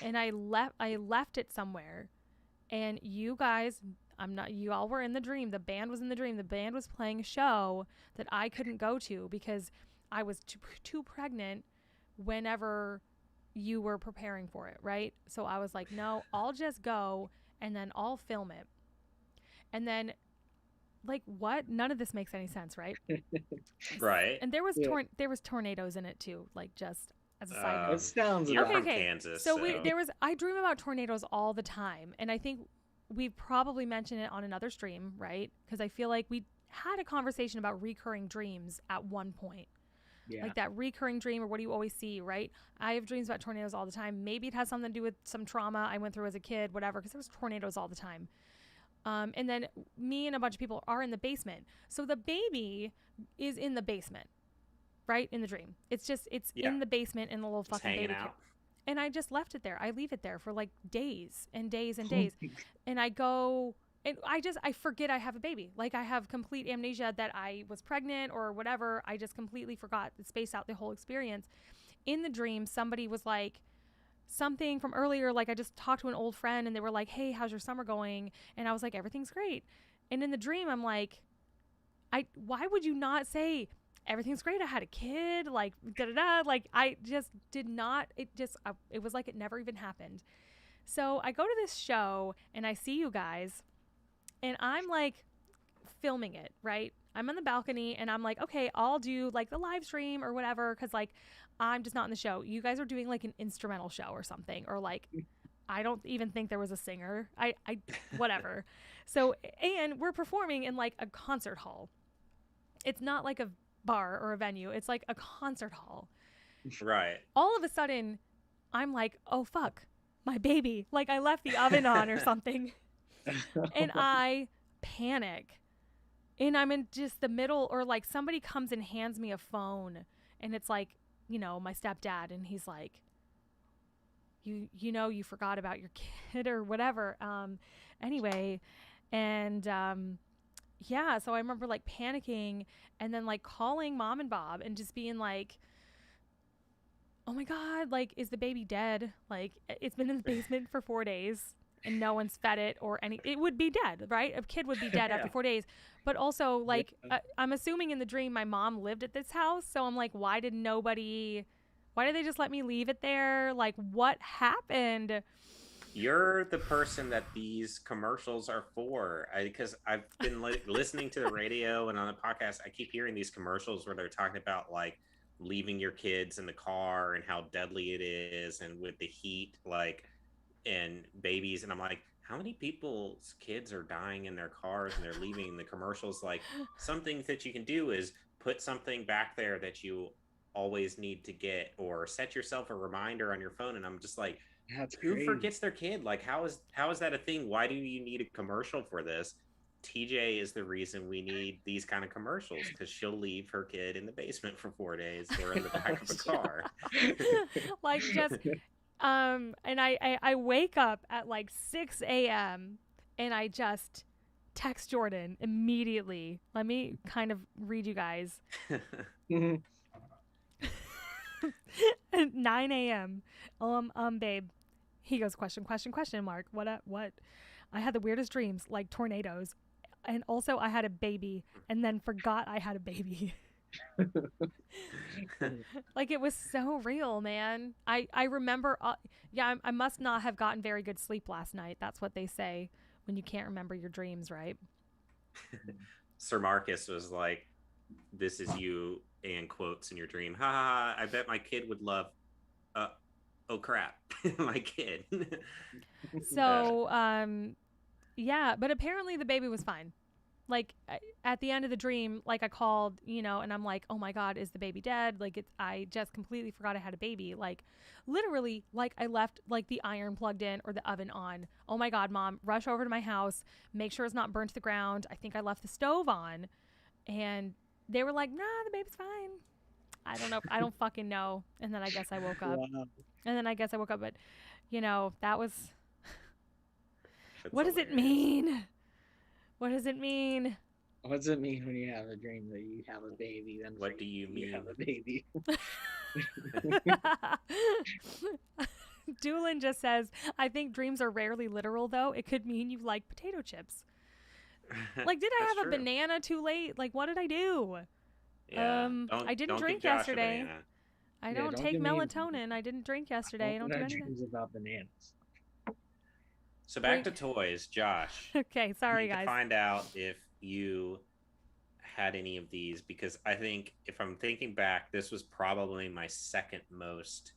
And I left it somewhere, and you guys, you all were in the dream. The band was in the dream. The band was playing a show that I couldn't go to because I was too pregnant whenever you were preparing for it, right? So I was like, no, I'll just go and then I'll film it. And then, like, what? None of this makes any sense, right? Right. And there was tornadoes in it too, like just as a side note. It sounds you're from Kansas. So I dream about tornadoes all the time, and I think we've probably mentioned it on another stream, right? Because I feel like we had a conversation about recurring dreams at one point. Yeah. Like that recurring dream, or what do you always see, right? I have dreams about tornadoes all the time. Maybe it has something to do with some trauma I went through as a kid, whatever, because there was tornadoes all the time. And then me and a bunch of people are in the basement. So the baby is in the basement, right? In the dream. It's in the basement in the little fucking baby crib. And I just left it there. I leave it there for like days and days and days. And I go, and I forget I have a baby. Like I have complete amnesia that I was pregnant or whatever. I just completely forgot, spaced out the whole experience. In the dream, somebody was like, something from earlier, like I just talked to an old friend and they were like, hey, how's your summer going? And I was like, everything's great. And in the dream, I'm like, why would you not say everything's great? I had a kid, like da-da-da. Like I just did not, it was like it never even happened. So I go to this show and I see you guys and I'm like filming it, right? I'm on the balcony and I'm like, okay, I'll do like the live stream or whatever. Cause like, I'm just not in the show. You guys are doing like an instrumental show or something, or like, I don't even think there was a singer. I whatever. So, and we're performing in like a concert hall. It's not like a bar or a venue. It's like a concert hall. Right. All of a sudden, I'm like, oh fuck, my baby. Like I left the oven on or something. And I panic. And I'm in just the middle, or like somebody comes and hands me a phone and it's like, you know, my stepdad, and he's like, you forgot about your kid or whatever. Anyway, and yeah, so I remember like panicking and then like calling Mom and Bob and just being like, oh my God, like, is the baby dead? Like, it's been in the basement for 4 days and no one's fed it or it would be dead, right? A kid would be dead after 4 days. But also, like, I'm assuming in the dream my mom lived at this house. So I'm like, why did they just let me leave it there? Like, what happened? You're the person that these commercials are for. Because I've been listening to the radio and on the podcast, I keep hearing these commercials where they're talking about, like, leaving your kids in the car and how deadly it is, and with the heat, like, and babies. And I'm like, how many people's kids are dying in their cars and they're leaving the commercials? Like, some things that you can do is put something back there that you always need to get, or set yourself a reminder on your phone. And I'm just like, who forgets their kid? Like, how is that a thing? Why do you need a commercial for this? TJ is the reason we need these kind of commercials, because she'll leave her kid in the basement for 4 days or in the back of a car. Like, just and I wake up at like 6 a.m. and I just text Jordan immediately. Let me kind of read you guys. 9 a.m. Babe. He goes, question mark. What? I had the weirdest dreams, like tornadoes. and also I had a baby and then forgot I had a baby. Like, it was so real, man. I remember, I must not have gotten very good sleep last night. That's what they say when you can't remember your dreams, right? Sir Marcus was like, "This is you," and quotes in your dream. Ha ha! I bet my kid would love. Oh crap, my kid. So, yeah, but apparently the baby was fine. Like, at the end of the dream, like, I called, and I'm like, oh my God, is the baby dead? Like, I just completely forgot I had a baby. Like, literally, like, I left, like, the iron plugged in or the oven on. Oh my God, Mom, rush over to my house, make sure it's not burnt to the ground. I think I left the stove on. And they were like, nah, the baby's fine. I don't know. I don't fucking know. And then I guess I woke up. Wow. But, that was. That's What does it hilarious. mean? What does it mean? What does it mean when you have a dream that you have a baby? Then What do you mean? You have a baby. Doolin just says, I think dreams are rarely literal, though. It could mean you like potato chips. Like, did I have a banana too late? Like, what did I do? Yeah. I didn't don't drink give Josh yesterday. I don't take give me- melatonin. I didn't drink yesterday. I don't do anything. dreams about bananas. So back to toys, Josh. Okay, sorry, you need guys. to find out if you had any of these, because I think if I'm thinking back, this was probably my second most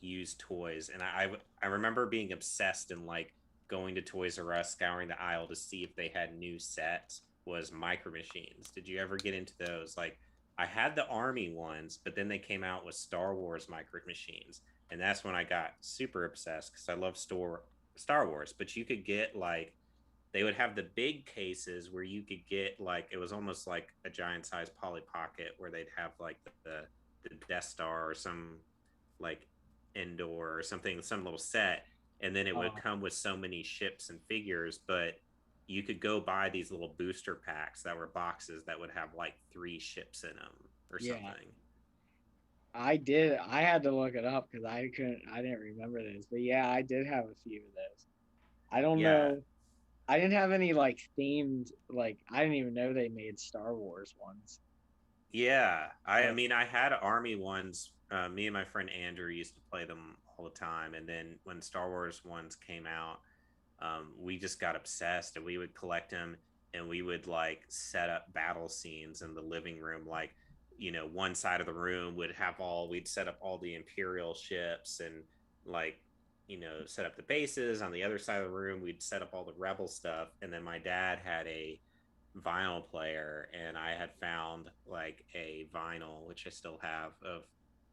used toys, and I remember being obsessed and like going to Toys R Us, scouring the aisle to see if they had new sets. Was Micro Machines. Did you ever get into those? Like, I had the Army ones, but then they came out with Star Wars Micro Machines, and that's when I got super obsessed because I love Star Wars. But you could get like, they would have the big cases where you could get like, it was almost like a giant size Polly Pocket, where they'd have like the Death Star or some like Endor or something, some little set, and then it would come with so many ships and figures. But you could go buy these little booster packs that were boxes that would have like 3 ships in them or something. I did. I had to look it up because I didn't remember this. But yeah, I did have a few of those. I don't know. I didn't have any like themed, like, I didn't even know they made Star Wars ones. Yeah. I mean, I had Army ones. Me and my friend Andrew used to play them all the time. And then when Star Wars ones came out, we just got obsessed, and we would collect them, and we would like set up battle scenes in the living room. Like, one side of the room would have we'd set up all the Imperial ships and like, set up the bases. On the other side of the room, we'd set up all the Rebel stuff. And then my dad had a vinyl player, and I had found like a vinyl, which I still have, of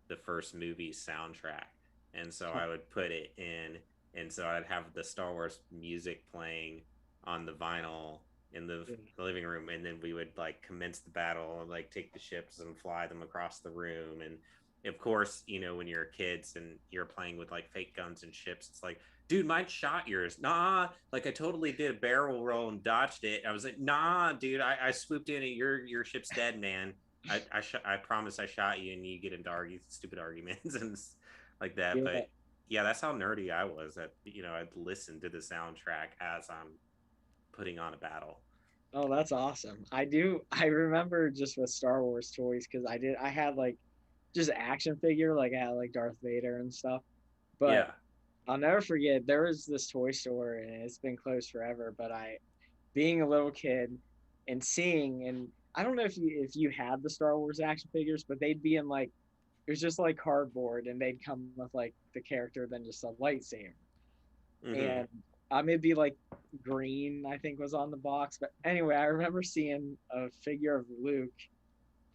the first movie soundtrack. And so I would put it in, and so I'd have the Star Wars music playing on the vinyl in the living room, and then we would like commence the battle and like take the ships and fly them across the room. And of course, when you're kids and you're playing with like fake guns and ships, it's like, dude, mine shot yours. Nah, like I totally did a barrel roll and dodged it. I was like, nah, dude, I swooped in and your ship's dead, man. I promise I shot you, and you get into stupid arguments and like that. Yeah. But yeah, that's how nerdy I was. That I'd listen to the soundtrack as I'm putting on a battle. Oh, that's awesome. I remember just with Star Wars toys, because I had like just action figure, like I had like Darth Vader and stuff. But yeah. I'll never forget, there was this toy store, and it's been closed forever, but being a little kid and seeing, and I don't know if you had the Star Wars action figures, but they'd be in like, it was just like cardboard, and they'd come with like the character, then just a lightsaber. And it'd be like green, I think, was on the box. But anyway, I remember seeing a figure of Luke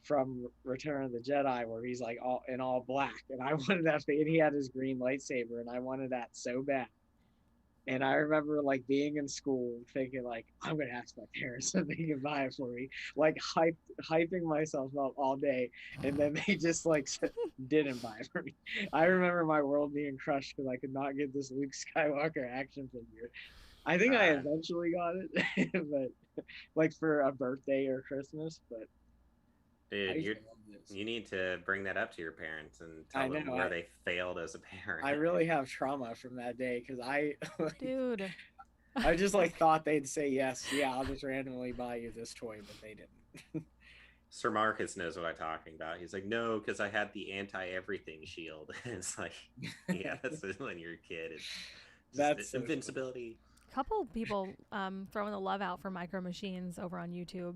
from Return of the Jedi where he's like all black, and I wanted that figure. He had his green lightsaber, and I wanted that so bad. And I remember like being in school thinking like, I'm gonna ask my parents if they can buy it for me, like hyping myself up all day, and then they just like didn't buy it for me. I remember my world being crushed because I could not get this Luke Skywalker action figure. I think I eventually got it, but like for a birthday or Christmas. But dude, you need to bring that up to your parents and tell them where they failed as a parent. I really have trauma from that day because dude. I just like thought they'd say yes. Yeah, I'll just randomly buy you this toy, but they didn't. Sir Marcus knows what I'm talking about. He's like, no, because I had the anti-everything shield. And it's like, yeah, that's when you're a kid. It's That's so invincibility. Couple people throwing the love out for Micro Machines over on YouTube.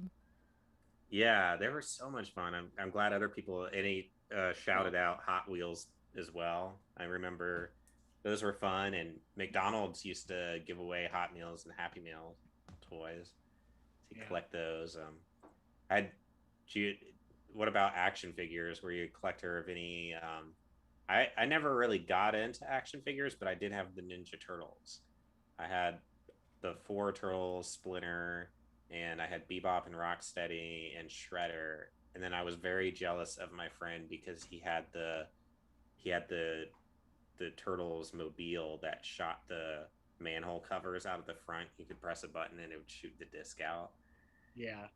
Yeah, they were so much fun. I'm glad other people shouted out Hot Wheels as well. I remember those were fun, and McDonald's used to give away Hot Meals and Happy Meal toys. So you collect those. What about action figures? Were you a collector of any? I never really got into action figures, but I did have the Ninja Turtles. I had the 4 Turtles, Splinter, and I had Bebop and Rocksteady and Shredder. And then I was very jealous of my friend because he had the Turtles mobile that shot the manhole covers out of the front. You could press a button and it would shoot the disc out. Yeah.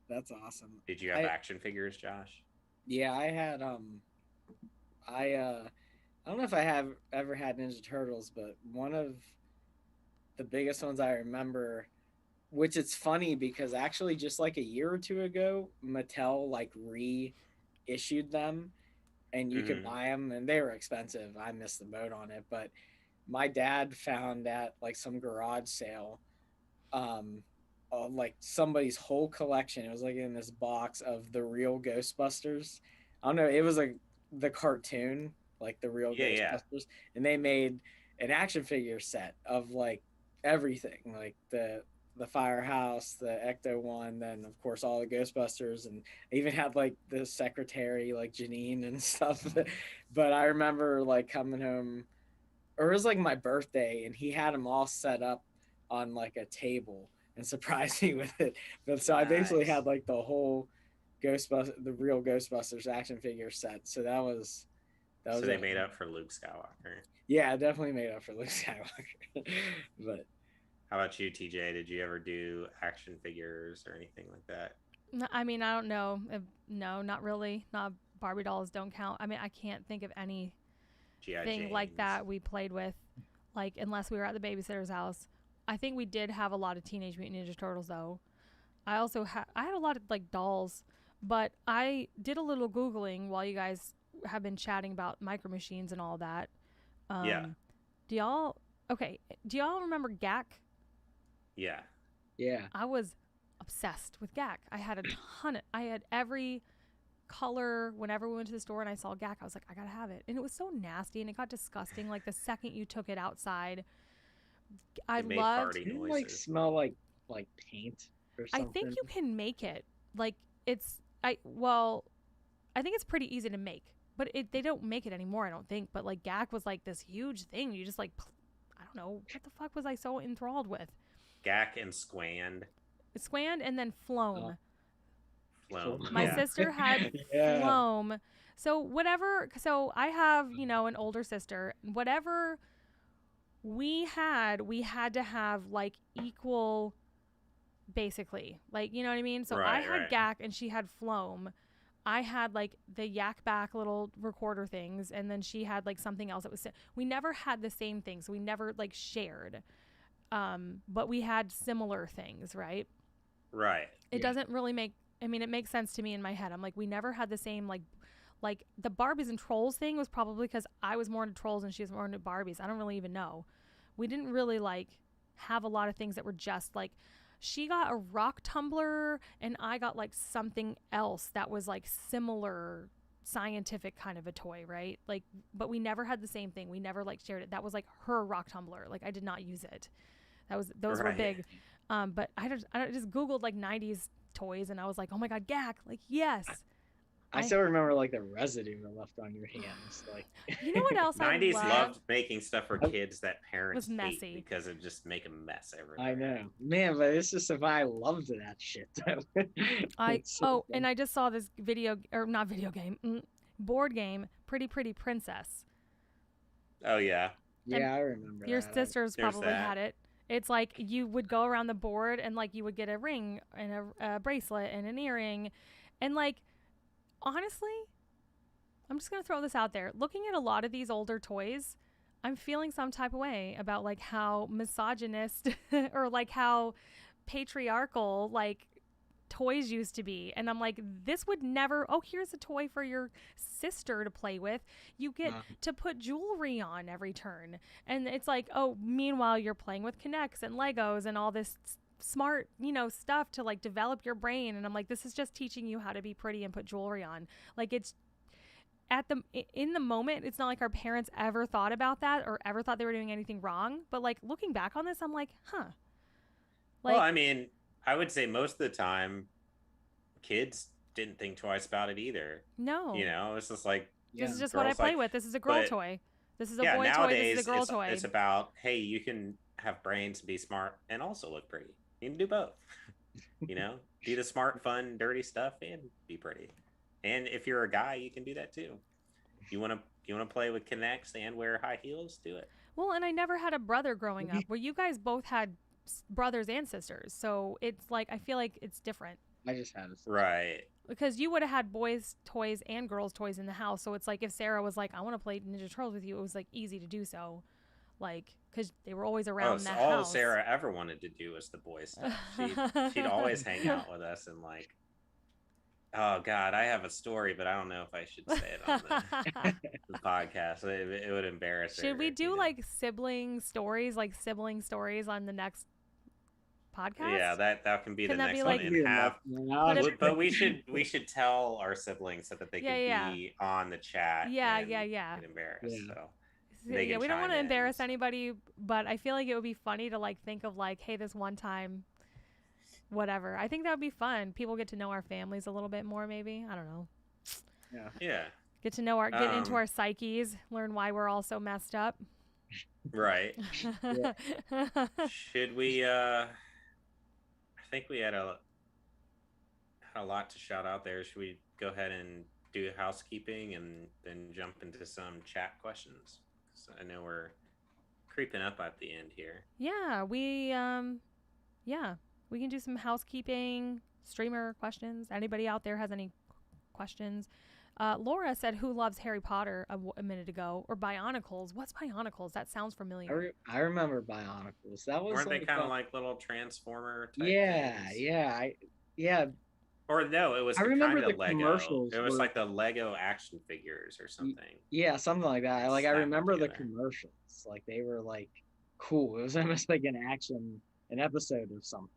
That's awesome. Did you have action figures, Josh? Yeah, I had I don't know if I have ever had Ninja Turtles, but one of the biggest ones I remember, which it's funny because actually just like a year or two ago, Mattel like reissued them and you could buy them and they were expensive. I missed the boat on it, but my dad found at like some garage sale like somebody's whole collection. It was like in this box of the real Ghostbusters. I don't know, it was like the cartoon, like the real Ghostbusters, and they made an action figure set of like everything, like the firehouse, the Ecto one, then of course all the Ghostbusters, and even had like the secretary like Janine and stuff. But I remember like coming home, or it was like my birthday, and he had them all set up on like a table and surprised me with it. But so I basically had like the whole the real Ghostbusters action figure set. So that was so they made up for Luke Skywalker. Yeah, definitely made up for Luke Skywalker. But how about you, TJ? Did you ever do action figures or anything like that? I mean, I don't know. No, not really. Not Barbie dolls don't count. I mean, I can't think of anything like that we played with, like unless we were at the babysitter's house. I think we did have a lot of Teenage Mutant Ninja Turtles though. I also I had a lot of like dolls, but I did a little Googling while you guys have been chatting about Micro Machines and all that. Do y'all remember GAC? Yeah. Yeah. I was obsessed with GAC. I had I had every color. Whenever we went to the store and I saw GAC, I was like, I gotta have it. And it was so nasty and it got disgusting like the second you took it outside. I loved it. Didn't like smell like paint or something? I think you can make it. Like I think it's pretty easy to make. But they don't make it anymore, I don't think. But like GAC was like this huge thing. You just like, I don't know, what the fuck was I so enthralled with? GAC and Squand. Squand and then Floam. Floam. My sister had Floam. So I have, an older sister. Whatever we had to have like equal, basically. Like, you know what I mean? So I had GAC and she had Floam. I had like the yak back little recorder things, and then she had like something else that was. We never had the same things. So we never like shared, but we had similar things, right? Right. It doesn't really make. I mean, it makes sense to me in my head. I'm like, we never had the same like the Barbies and Trolls thing was probably because I was more into Trolls and she was more into Barbies. I don't really even know. We didn't really like have a lot of things that were just like. She got a rock tumbler and I got like something else that was like similar scientific kind of a toy, right? Like, but we never had the same thing. We never like shared it. That was like her rock tumbler. Like I did not use it. Those were big. But I just Googled like 90s toys and I was like, oh my God, GAC. Like, yes. I still remember like the residue left on your hands. Like, you know what else? 90s loved making stuff for kids that parents was messy hate because it just make a mess everywhere. I know, man, but it's just if I loved that shit. And I just saw this board game, Pretty Princess. Oh yeah. Yeah, I remember. Your sisters probably had it. It's like you would go around the board and like you would get a ring and a bracelet and an earring, and like. Honestly, I'm just going to throw this out there. Looking at a lot of these older toys, I'm feeling some type of way about like how misogynist or like how patriarchal like toys used to be. And I'm like, this would never, oh, here's a toy for your sister to play with. You get to put jewelry on every turn. And it's like, oh, meanwhile, you're playing with Kinects and Legos and all this smart, stuff to like develop your brain. And I'm like, this is just teaching you how to be pretty and put jewelry on. Like it's in the moment, it's not like our parents ever thought about that or ever thought they were doing anything wrong. But like looking back on this, I'm like, huh. Like, well, I mean, I would say most of the time, kids didn't think twice about it either. No. It's just like, this is just what I play with. This is a girl toy. This is a boy toy. This is a girl toy. It's about, hey, you can have brains, be smart, and also look pretty. You can do both. Do the smart, fun, dirty stuff and be pretty. And if you're a guy, you can do that too. You want to play with Kinects and wear high heels? Do it. Well, and I never had a brother growing up. Where you guys both had brothers and sisters, so it's like I feel like it's different. I just had a sister. Right. Because you would have had boys' toys and girls' toys in the house, so it's like if Sarah was like, "I want to play Ninja Turtles with you," it was like easy to do so, like because they were always around the house. All Sarah ever wanted to do was the boys' stuff. She'd always hang out with us and like. Oh God, I have a story, but I don't know if I should say it on the podcast. It would embarrass her. Should we do like sibling stories on the next podcast? Yeah, that can be the next one and have. But we should tell our siblings so that they can be on the chat. Yeah. Get embarrassed. Yeah. So we don't want to embarrass anybody, but I feel like it would be funny to like think of like, hey, this one time. Whatever. I think that would be fun. People get to know our families a little bit more, maybe. I don't know. Yeah. Get to know get into our psyches, learn why we're all so messed up. Right. Should we? I think we had a lot to shout out there. Should we go ahead and do housekeeping and then jump into some chat questions? So I know we're creeping up at the end here. Yeah, we can do some housekeeping, streamer questions. Anybody out there has any questions? Laura said, who loves Harry Potter a minute ago? Or Bionicles. What's Bionicles? That sounds familiar. I remember Bionicles. That was Weren't they kind of like little Transformer type things? Yeah. Or no, it was I remember the Lego. Commercials. It was like the Lego action figures or something. Yeah, something like that. Like I remember the commercials. Like they were like cool. It was almost like an episode of something.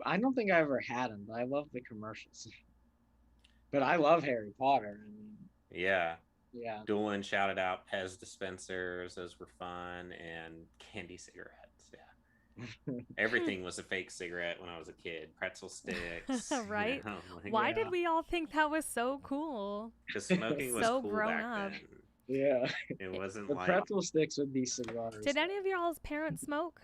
I don't think I ever had them, but I love the commercials. But I love Harry Potter. I mean, yeah. Doolin shouted out Pez dispensers; those were fun, and candy cigarettes. Yeah, everything was a fake cigarette when I was a kid. Pretzel sticks, right? Why did we all think that was so cool? Because smoking was so cool grown back up. then. Yeah, it wasn't the like pretzel sticks would be cigars. Did any of y'all's parents smoke?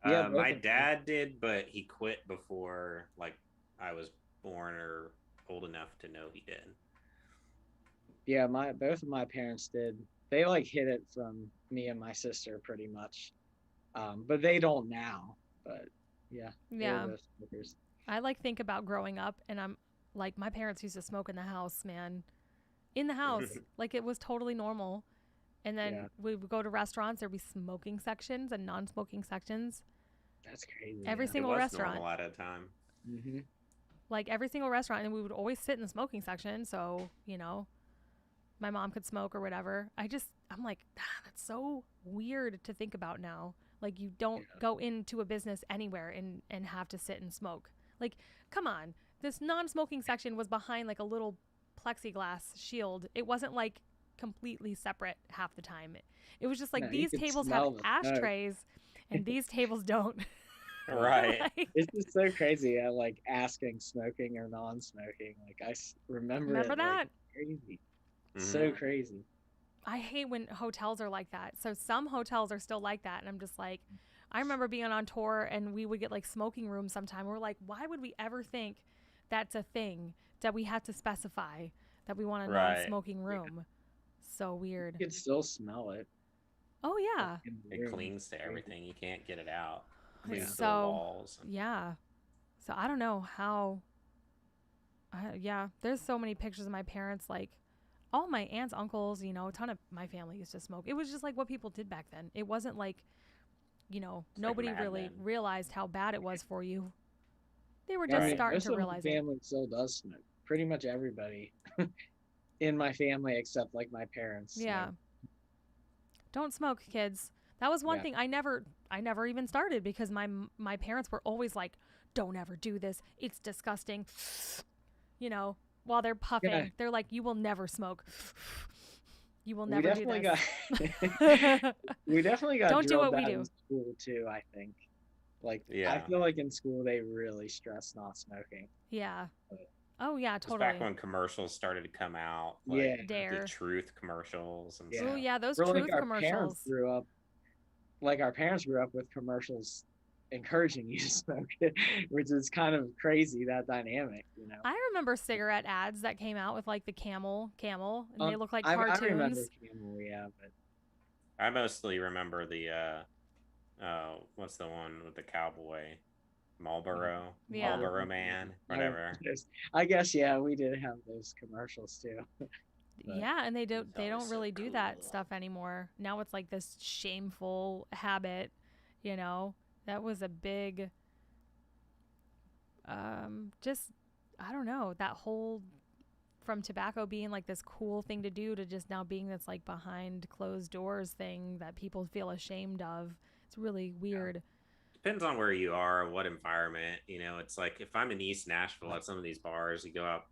Yeah, my dad did, but he quit before like I was born or old enough to know he did. Yeah, both of my parents did. They like hid it from me and my sister pretty much, but they don't now. But yeah. I like think about growing up, and I'm like my parents used to smoke in the house, man. In the house, like it was totally normal. And then we would go to restaurants. There'd be smoking sections and non-smoking sections. That's crazy. Every single restaurant. A lot of time. Mm-hmm. Like every single restaurant, and we would always sit in the smoking section. So my mom could smoke or whatever. I'm like, that's so weird to think about now. Like you don't go into a business anywhere and have to sit and smoke. Like, come on. This non-smoking section was behind like a little plexiglass shield. It wasn't like completely separate half the time. It was just like these tables have ashtrays and these tables don't. Right. Like, it's just so crazy. I like asking smoking or non-smoking. Like I remember that? Like, crazy. So crazy. I hate when hotels are like that. So some hotels are still like that, and I'm just like, I remember being on tour and we would get like smoking rooms sometime. We're like, why would we ever think that's a thing that we have to specify that we want a non-smoking room? So weird. You can still smell it. Oh yeah. It clings to everything. You can't get it out. So the walls. Yeah. So I don't know how. There's so many pictures of my parents like all my aunts, uncles, a ton of my family used to smoke. It was just like what people did back then. It wasn't like, It's nobody like Mad really Men. realized how bad it was for you. They were I just mean, starting most to of my realize it. family still does smoke. Pretty much everybody in my family except like my parents. Yeah. smoke. Don't smoke, kids. That was one Yeah. thing I never even started because my parents were always like, don't ever do this. It's disgusting. While they're puffing, Yeah. they're like, you will never smoke. You will We never do definitely this. we definitely got Don't do drilled what we that do. in school too, I think. Like I Yeah. feel like in school they really stress not smoking. Yeah. Oh yeah, It was totally. back when commercials started to come out, like Yeah. the Dare. Truth commercials and Yeah. Oh stuff. yeah, those Or like truth our commercials. parents grew up with commercials encouraging you to smoke, which is kind of crazy, that dynamic. I remember cigarette ads that came out with like the camel, and they look like I remember cartoons. Camel, yeah, but I mostly remember the what's the one with the cowboy? Marlboro, Yeah. Marlboro Man, whatever. I guess yeah, we did have those commercials too. But Yeah, and they was don't always so really do that cool. stuff anymore. Now it's like this shameful habit, That was a big just I don't know, that whole from tobacco being like this cool thing to do to just now being this like behind closed doors thing that people feel ashamed of. It's really weird. Depends on where you are, what environment. It's like if I'm in East Nashville at some of these bars, you go out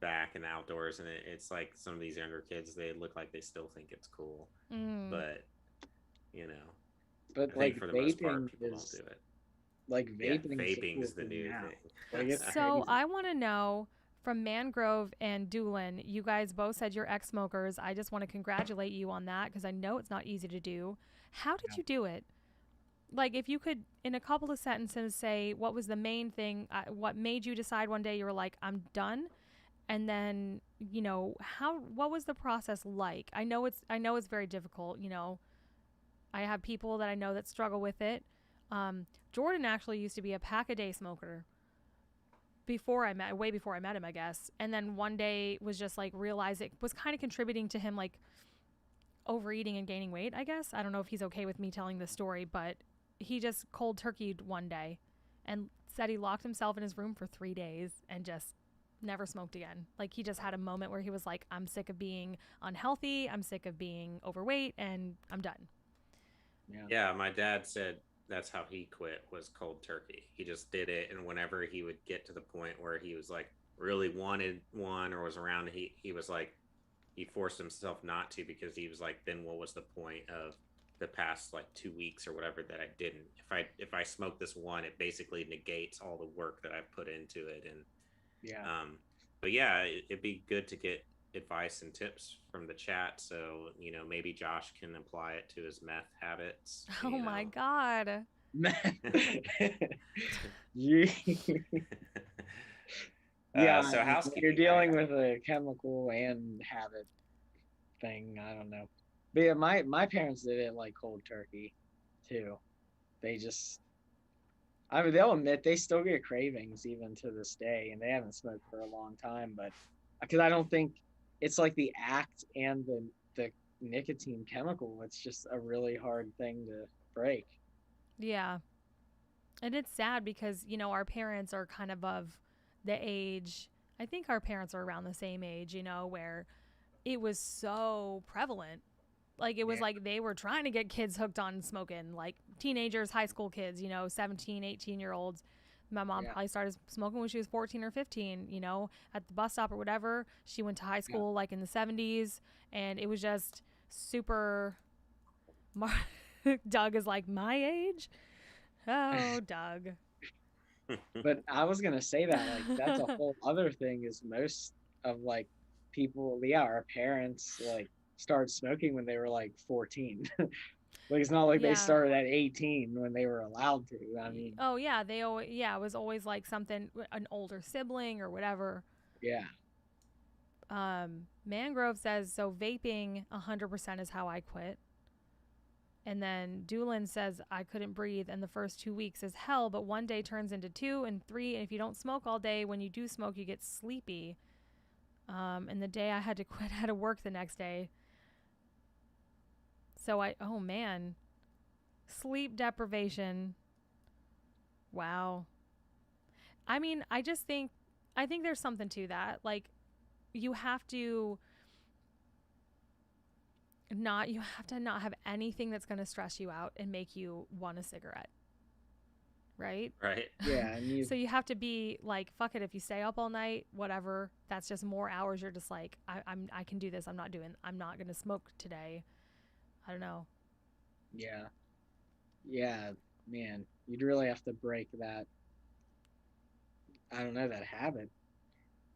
back and outdoors, and it's like some of these younger kids, they look like they still think it's cool. But, but I think like for the most part, vaping people don't is do it. like Yeah, vaping vaping's the cool new now. thing. Like it's So crazy. I want to know from Mangrove and Doolin, you guys both said you're ex-smokers. I just want to congratulate you on that because I know it's not easy to do. How did you do it? Like if you could, in a couple of sentences, say what was the main thing, what made you decide one day you were like, I'm done, and then what was the process like? I know it's very difficult. I have people that I know that struggle with it. Jordan actually used to be a pack-a-day smoker way before I met him, I guess. And then one day was just like realized it was kind of contributing to him like overeating and gaining weight, I guess. I don't know if he's okay with me telling this story, but he just cold turkeyed one day and said he locked himself in his room for 3 days and just never smoked again. Like he just had a moment where he was like, I'm sick of being unhealthy, I'm sick of being overweight, and I'm done. Yeah, my dad said that's how he quit, was cold turkey. He just did it, and whenever he would get to the point where he was like really wanted one or was around, he was like, he forced himself not to, because he was like, then what was the point of the past like 2 weeks or whatever that I didn't? If I smoke this one, it basically negates all the work that I've put into it. And but yeah, it'd be good to get advice and tips from the chat, so maybe Josh can apply it to his meth habits. Oh my god. Yeah, so housekeeping, you're dealing with a chemical and habit thing. I don't know, but yeah, my parents did it like cold turkey too. They just, I mean, they'll admit they still get cravings even to this day, and they haven't smoked for a long time. But because I don't think it's like the act and the nicotine chemical, it's just a really hard thing to break. Yeah. And it's sad because, our parents are kind of the age, I think our parents are around the same age, where it was so prevalent. Like it was like they were trying to get kids hooked on smoking, like teenagers, high school kids, 17, 18-year-olds. My mom probably started smoking when she was 14 or 15, at the bus stop or whatever. She went to high school like in the 70s, and it was just super. Doug is like my age. Oh, Doug. But I was gonna say that like that's a whole other thing, is most of like people, our parents like started smoking when they were like 14. Like it's not like they started at 18 when they were allowed to. I mean, oh yeah, it was always like something, an older sibling or whatever. Yeah. Mangrove says, so vaping 100% is how I quit. And then Doolin says, I couldn't breathe, and the first 2 weeks is hell, but one day turns into 2 and 3, and if you don't smoke all day, when you do smoke, you get sleepy. And the day I had to quit, I had to work the next day. So oh man, sleep deprivation. Wow. I mean, I think there's something to that. Like, you have to not have anything that's going to stress you out and make you want a cigarette. Right? Right. Yeah, and so you have to be like, fuck it, if you stay up all night, whatever, that's just more hours. You're just like, I can do this. I'm not going to smoke today. I don't know. Yeah. Yeah, man. You'd really have to break that, I don't know, that habit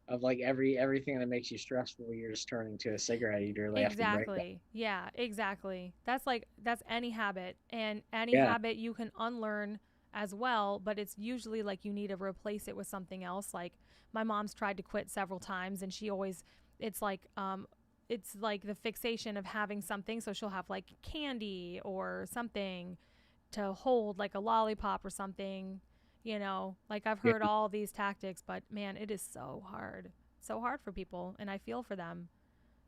of like everything that makes you stressful, you're just turning to a cigarette. You'd really have to break that. Exactly. Yeah, exactly. That's any habit, and any Yeah. habit you can unlearn as well, but it's usually like you need to replace it with something else. Like, my mom's tried to quit several times, and she always, it's like the fixation of having something, so she'll have like candy or something to hold, like a lollipop or something, like I've Yeah. heard all these tactics, but man, it is so hard. So hard for people, and I feel for them.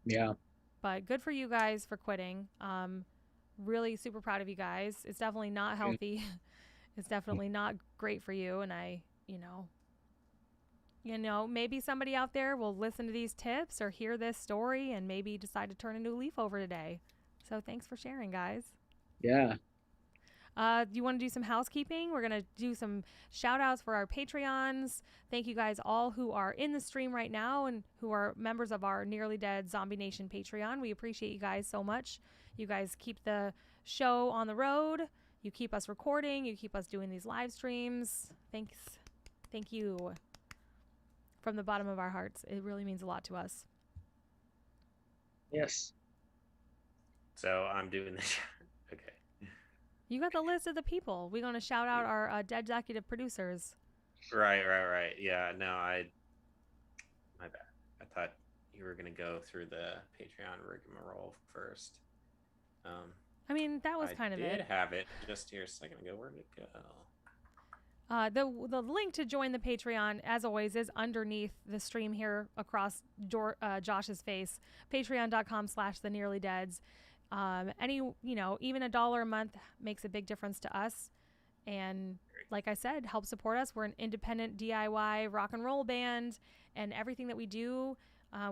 Yeah. But good for you guys for quitting. Really super proud of you guys. It's definitely not healthy. It's definitely not great for you. And maybe somebody out there will listen to these tips or hear this story and maybe decide to turn a new leaf over today. So thanks for sharing, guys. Yeah. Do you want to do some housekeeping? We're going to do some shout outs for our Patreons. Thank you guys all who are in the stream right now and who are members of our Nearly Dead Zombie Nation Patreon. We appreciate you guys so much. You guys keep the show on the road. You keep us recording. You keep us doing these live streams. Thanks. Thank you from the bottom of our hearts. It really means a lot to us. Yes. So I'm doing this. Okay. You got the list of the people. We're going to shout out our dead executive producers. Right. Yeah, no, my bad. I thought you were going to go through the Patreon rigmarole first. I mean, that was kind of it. I did have it just here a second ago. Where did it go? The link to join the Patreon, as always, is underneath the stream here across Josh's face. Patreon.com/thenearlydeads. Even $1 a month makes a big difference to us. And like I said, help support us. We're an independent DIY rock and roll band, and everything that we do,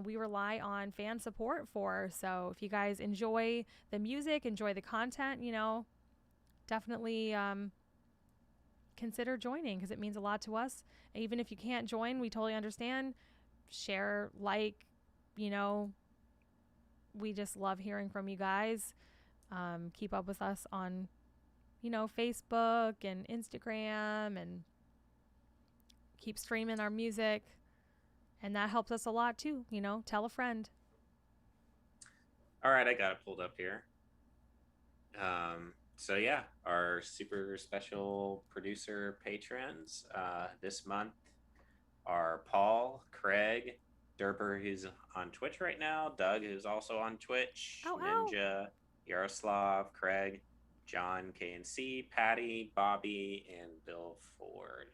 we rely on fan support for. So if you guys enjoy the music, enjoy the content, definitely consider joining, because it means a lot to us. Even if you can't join, we totally understand. Share, we just love hearing from you guys. Keep up with us on, Facebook and Instagram, and keep streaming our music. And that helps us a lot too. Tell a friend. All right, I got it pulled up here. So yeah, our super special producer patrons this month are Paul, Craig, Derper, who's on Twitch right now, Doug, who's also on Twitch, Ninja, Yaroslav, Craig, John, KNC, Patty, Bobby, and Bill Ford.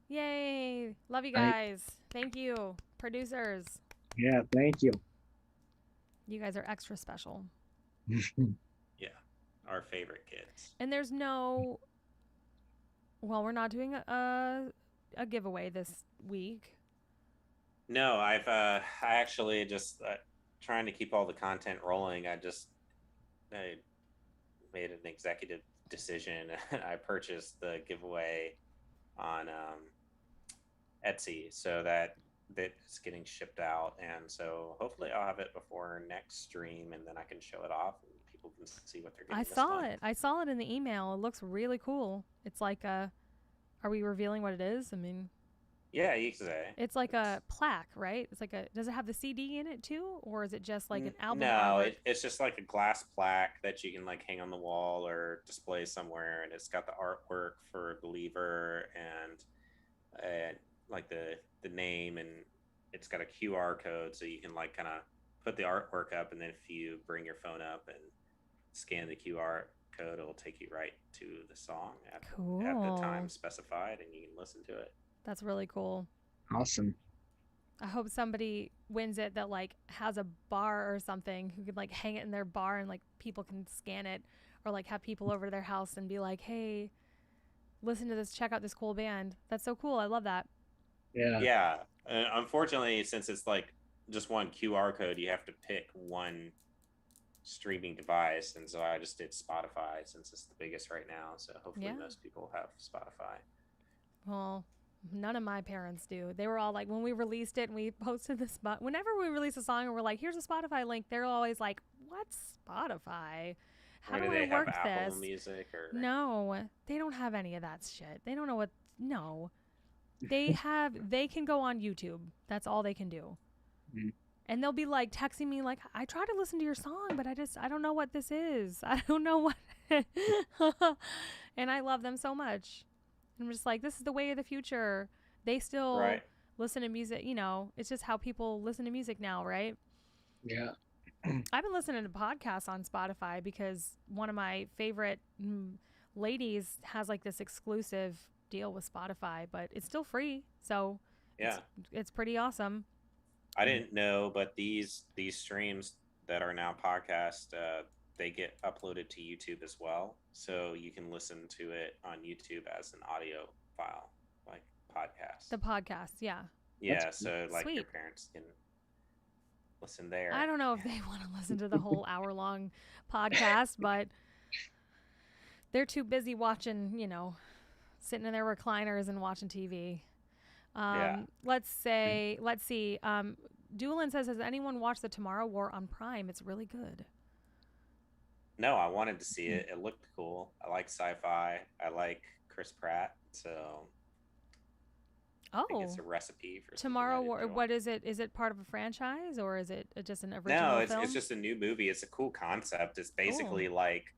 Yay! Love you guys. Thank you, producers. Yeah, thank you. You guys are extra special. Yeah, our favorite kids. And there's we're not doing a giveaway this week. No, I actually just trying to keep all the content rolling. I made an executive decision. I purchased the giveaway on Etsy, so that it's getting shipped out, and so hopefully I'll have it before next stream, and then I can show it off and people can see what they're getting. I saw it in the email. It looks really cool. It's like are we revealing what it is? I mean, yeah, you can say it's like a plaque, right? It's like does it have the CD in it too, or is it just like an album? No, it's just like a glass plaque that you can like hang on the wall or display somewhere, and it's got the artwork for Believer and like the name, and it's got a QR code, so you can like kind of put the artwork up, and then if you bring your phone up and scan the QR code, it'll take you right to the song at the time specified, and you can listen to it. That's really cool. Awesome. I hope somebody wins it that like has a bar or something who could like hang it in their bar and like people can scan it, or like have people over to their house and be like, hey, listen to this, check out this cool band. That's so cool. I love that. Yeah. Yeah. Unfortunately, since it's like just one QR code, you have to pick one streaming device, and so I just did Spotify since it's the biggest right now. So hopefully Yeah. most people have Spotify. Well, none of my parents do. They were all like, when we released it and we posted this, whenever we release a song and we're like, here's a Spotify link, they're always like, what's Spotify? How Or do do I they have work Apple this? Music or No, they don't have any of that shit. They don't know what, no. They can go on YouTube. That's all they can do. Mhm. And they'll be like texting me like, I try to listen to your song, but I don't know what this is. I don't know what. And I love them so much. I'm just like, this is the way of the future. They still right? listen to music. You know, it's just how people listen to music now, right? Yeah. I've been listening to podcasts on Spotify because one of my favorite ladies has like this exclusive deal with Spotify, but it's still free. So Yeah. it's pretty awesome. I didn't know, but these streams that are now podcast, they get uploaded to YouTube as well, so you can listen to it on YouTube as an audio file, like podcast. The podcast, yeah. Yeah, so like Sweet. your parents can listen there. I don't know if they want to listen to the whole hour-long podcast, but they're too busy watching, you know, sitting in their recliners and watching TV. Yeah. Let's see. Doolin says, has anyone watched The Tomorrow War on Prime? It's really good. No, I wanted to see it. It looked cool. I like sci-fi. I like Chris Pratt, so I think it's a recipe for Tomorrow War. What is it? Is it part of a franchise or is it just an original film? No, it's just a new movie. It's a cool concept. It's basically like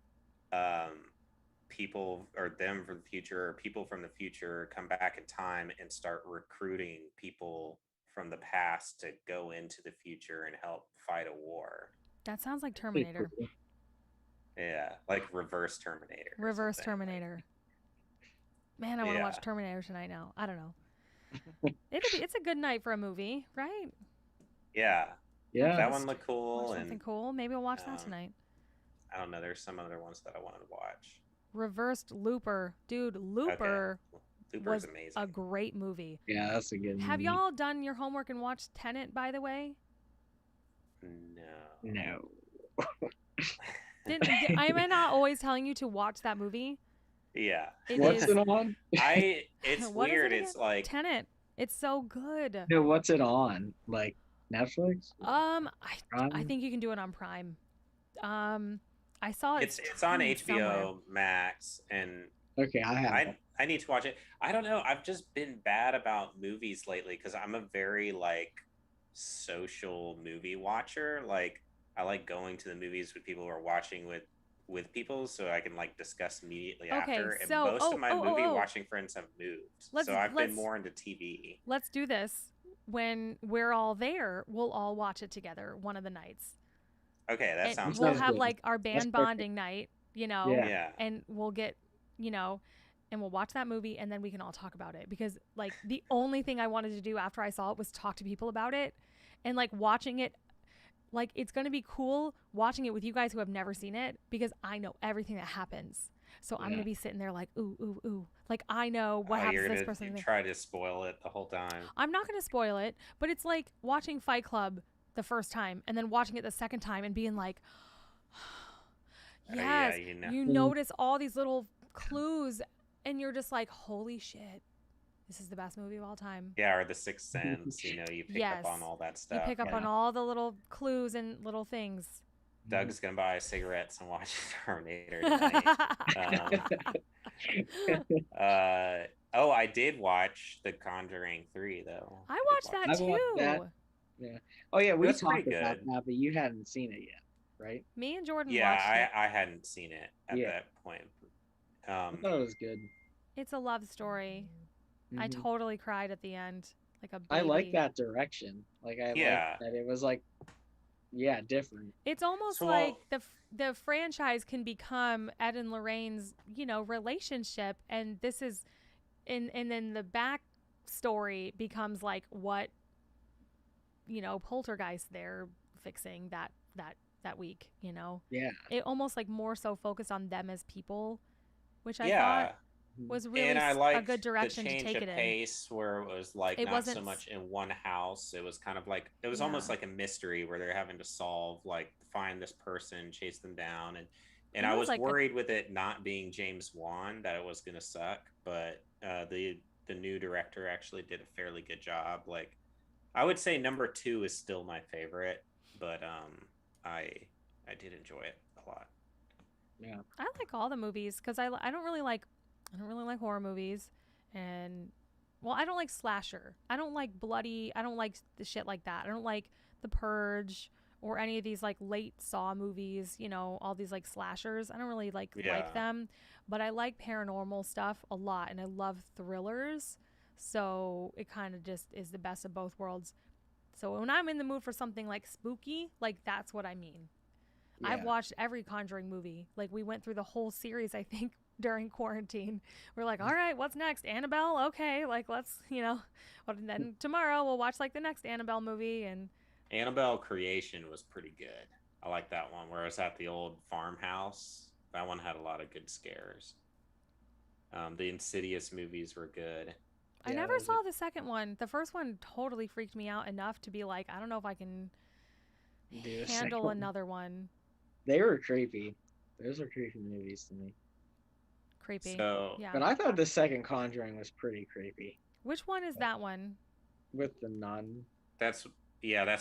people or them from the future, or people from the future come back in time and start recruiting people from the past to go into the future and help fight a war. That sounds like Terminator. Yeah, like reverse Terminator. Reverse Terminator. Man, I want to watch Terminator tonight now. I don't know. It's a good night for a movie, right? Yeah. Yeah. That one looked cool. Something cool. Maybe I'll watch that tonight. I don't know. There's some other ones that I wanted to watch. Reversed Looper. Dude, Looper was amazing. A great movie. Yeah, that's a good movie. Have y'all done your homework and watched Tenet, by the way? No. Am I not always telling you to watch that movie? Yeah. What's it on? It's weird. It's like Tenet. It's so good. No, what's it on? Like Netflix? I think you can do it on Prime. I saw it. It's on HBO somewhere. Max, and okay, I need to watch it. I don't know. I've just been bad about movies lately because I'm a very like social movie watcher. Like I like going to the movies with people who are watching with people, so I can like discuss immediately after. And most of my movie watching friends have moved, so I've been more into TV. Let's do this. When we're all there, we'll all watch it together one of the nights. Okay, that sounds We'll good. have like our band bonding night, you know, yeah. And we'll get, you know, and we'll watch that movie and then we can all talk about it, because like the only thing I wanted to do after I saw it was talk to people about it, and like watching it, like it's going to be cool watching it with you guys who have never seen it, because I know everything that happens. So I'm going to be sitting there like, ooh, ooh, ooh. Like I know what happens to this person. You try to spoil it the whole time. I'm not going to spoil it, but it's like watching Fight Club the first time and then watching it the second time and being like, yes, you notice all these little clues and you're just like, holy shit, this is the best movie of all time. Yeah, or The Sixth Sense, you know, you pick up on all that stuff. You pick up on all the little clues and little things. Doug's gonna buy cigarettes and watch Terminator tonight. I did watch The Conjuring 3 though. I watched that too. Yeah. Oh yeah, we talked about that, but you hadn't seen it yet, right? Me and Jordan watched it. I hadn't seen it at that point. I thought it was good. It's a love story. Mm-hmm. I totally cried at the end, like a baby. I like that direction. Like I like that it was like, different. It's almost like the franchise can become Ed and Lorraine's, you know, relationship, and this is, and then the back story becomes like what poltergeist they're fixing that week. Yeah. It almost like more so focused on them as people, which I thought Yeah. was And really I a liked good the direction to change take of it in. pace where it was like It not so wasn't much in one house. It was kind of like it was yeah. almost like a mystery where they're having to solve, like, find this person, chase them down, and And I it was was like worried with it not being James Wan that it was gonna suck, but the new director actually did a fairly good job. Like, I would say number two is still my favorite, but I I did enjoy it a lot. Yeah. I like all the movies because I don't really like horror movies, and well, I don't like slasher. I don't like bloody. I don't like the shit like that. I don't like The Purge or any of these like late Saw movies. All these like slashers. I don't really like Yeah. them, but I like paranormal stuff a lot, and I love thrillers. So it kind of just is the best of both worlds. So when I'm in the mood for something like spooky, like that's what I mean. I've Yeah. watched every Conjuring movie. Like we went through the whole series, I think, during quarantine. We're like, all right, what's next? Annabelle? Okay, like let's, and then tomorrow we'll watch like the next Annabelle movie. And Annabelle Creation was pretty good. I like that one where I was at the old farmhouse. That one had a lot of good scares. The Insidious movies were good. I Yeah, never those saw the second one. The first one totally freaked me out enough to be like, I don't know if I can do a second handle one. another one. They were creepy. Those are creepy movies to me. Creepy. So Yeah. But I thought the second Conjuring was pretty creepy Which one is that one? with the nun. that's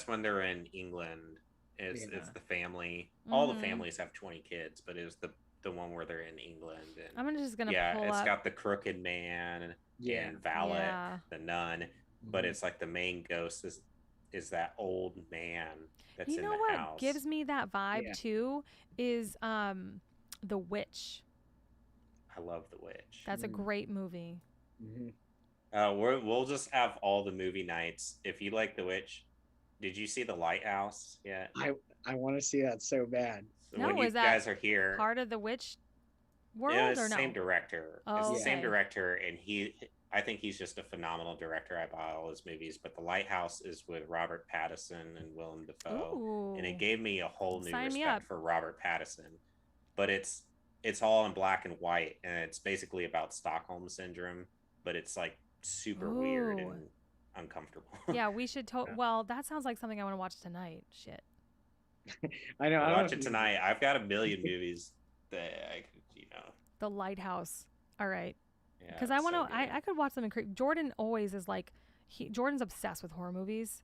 when they're in England. It's Yeah. the family. All the Mhm. families have 20 kids, but it was the one where they're in England. And I'm just gonna yeah, pull it's up. got the crooked man Yeah. and Valet, Yeah. the nun, but Mhm. it's like the main ghost is that old man that's You in know the what house. gives me that vibe Yeah. too is The Witch. I love The Witch. That's a great movie. Mhm. We'll just have all the movie nights. If you like The Witch, did you see The Lighthouse yet? I want to see that so bad. So No, when you is that guys are here, Part of the Witch it world was or the no? same director. Oh, It's the same okay. director, and I think he's just a phenomenal director. I buy all his movies, but The Lighthouse is with Robert Pattinson and Willem Dafoe, and it Ooh. gave me a whole new Sign me respect up. for Robert Pattinson. But it's all in black and white, and it's basically about Stockholm syndrome, but it's like super weird Ooh. and uncomfortable. Yeah, we should. Yeah. Well, that sounds like something I want to watch tonight. Shit. I know. I We'll don't watch know it if tonight. I've got a million movies that I could. The Lighthouse. All right. Yeah, Because I it's want so to. I could watch something creepy. Jordan always is like, Jordan's obsessed with horror movies.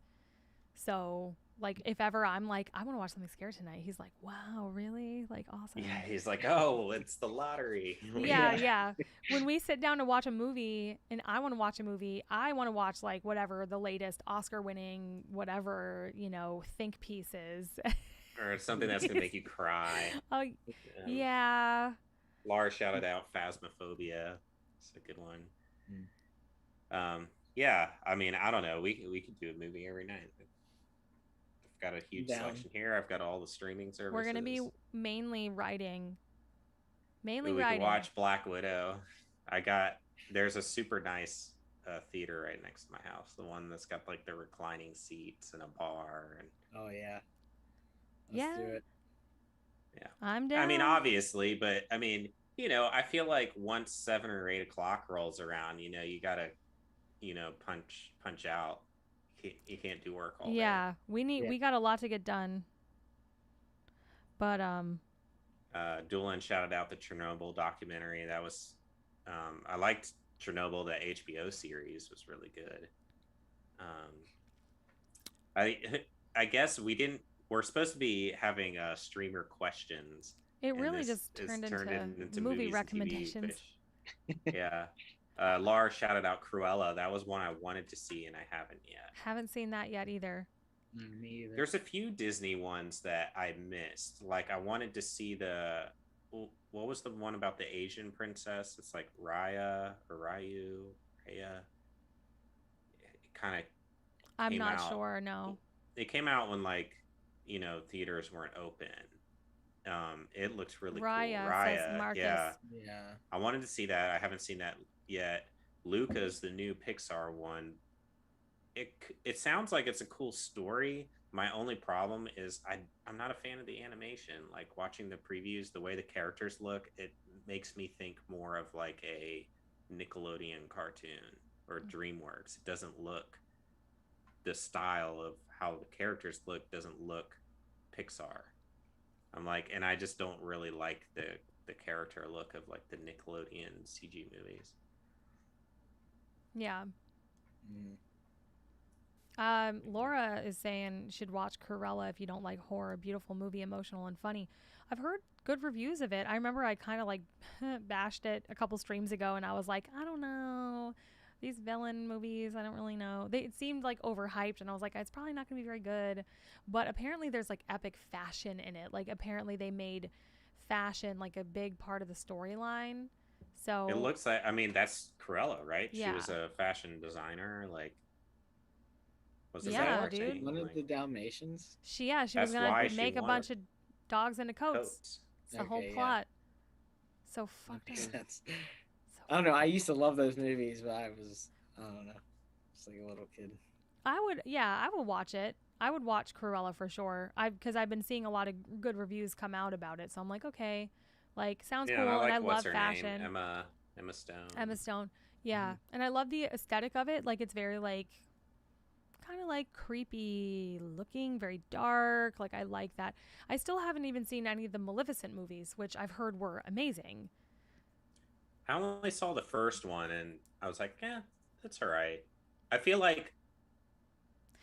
So like, if ever I'm like, I want to watch something scary tonight, he's like, wow, really? Like, awesome. Yeah, he's like, oh, it's the lottery. Yeah. When we sit down to watch a movie and I want to watch a movie, I want to watch like whatever the latest Oscar-winning whatever think pieces. Or something that's gonna make you cry. Oh, yeah. Laura shouted out Phasmophobia. It's a good one. Yeah, I mean, I don't know. We could do a movie every night. I've got a huge selection here. I've got all the streaming services. We're gonna be mainly writing. We could watch Black Widow. There's a super nice theater right next to my house. The one that's got like the reclining seats and a bar. And Oh yeah. Let's do it. Yeah, I'm down. I mean, obviously, but I mean, I feel like once 7 or 8 o'clock rolls around, you gotta, punch out. You can't do work all day. Yeah, we got a lot to get done. But Doolin shouted out the Chernobyl documentary. That was, I liked Chernobyl. The HBO series was really good. I guess we're supposed to be having streamer questions. It really just turned into movie recommendations. Yeah. Laura shouted out Cruella. That was one I wanted to see and I haven't yet. Haven't seen that yet either. Me either. There's a few Disney ones that I missed. Like I wanted to see what was the one about the Asian princess? It's like Raya. It kind of. I'm not sure. No. It came out when theaters weren't open. It looks really cool. Raya says Marcus. Yeah. Yeah. I wanted to see that. I haven't seen that yet. Luca's the new Pixar one. it sounds like it's a cool story. My only problem is I'm not a fan of the animation. Like watching the previews, the way the characters look, it makes me think more of like a Nickelodeon cartoon or DreamWorks. It doesn't look the style of how the characters look doesn't look Pixar. I'm like, and I just don't really like the character look of like the Nickelodeon CG movies. Yeah. Mm. Laura is saying you should watch Cruella if you don't like horror. Beautiful movie, emotional and funny. I've heard good reviews of it. I remember I kind of like bashed it a couple streams ago, and I was like, I don't know. These villain movies, I don't really know. It seemed like overhyped, and I was like, it's probably not going to be very good. But apparently there's like epic fashion in it. Like apparently they made fashion like a big part of the storyline. So It looks like, I mean, that's Cruella, right? She yeah. was a fashion designer. Like, was it Yeah, that dude. One of the Dalmatians? She was That's gonna why she make a wanted bunch of dogs into coats. coats. It's the whole Okay, yeah. plot. So That fucked makes up. sense. So I don't know. I used to love those movies, but I don't know, just like a little kid. I would watch it. I would watch Cruella for sure. Because I've been seeing a lot of good reviews come out about it. So I'm like, okay, like sounds Yeah, cool, and I and like I what's love her fashion. name, Emma Stone. Emma Stone. Yeah, and I love the aesthetic of it. Like it's very like kind of like creepy looking, very dark. Like I like that. I still haven't even seen any of the Maleficent movies, which I've heard were amazing. I only saw the first one, and I was like, yeah, that's all right. I feel like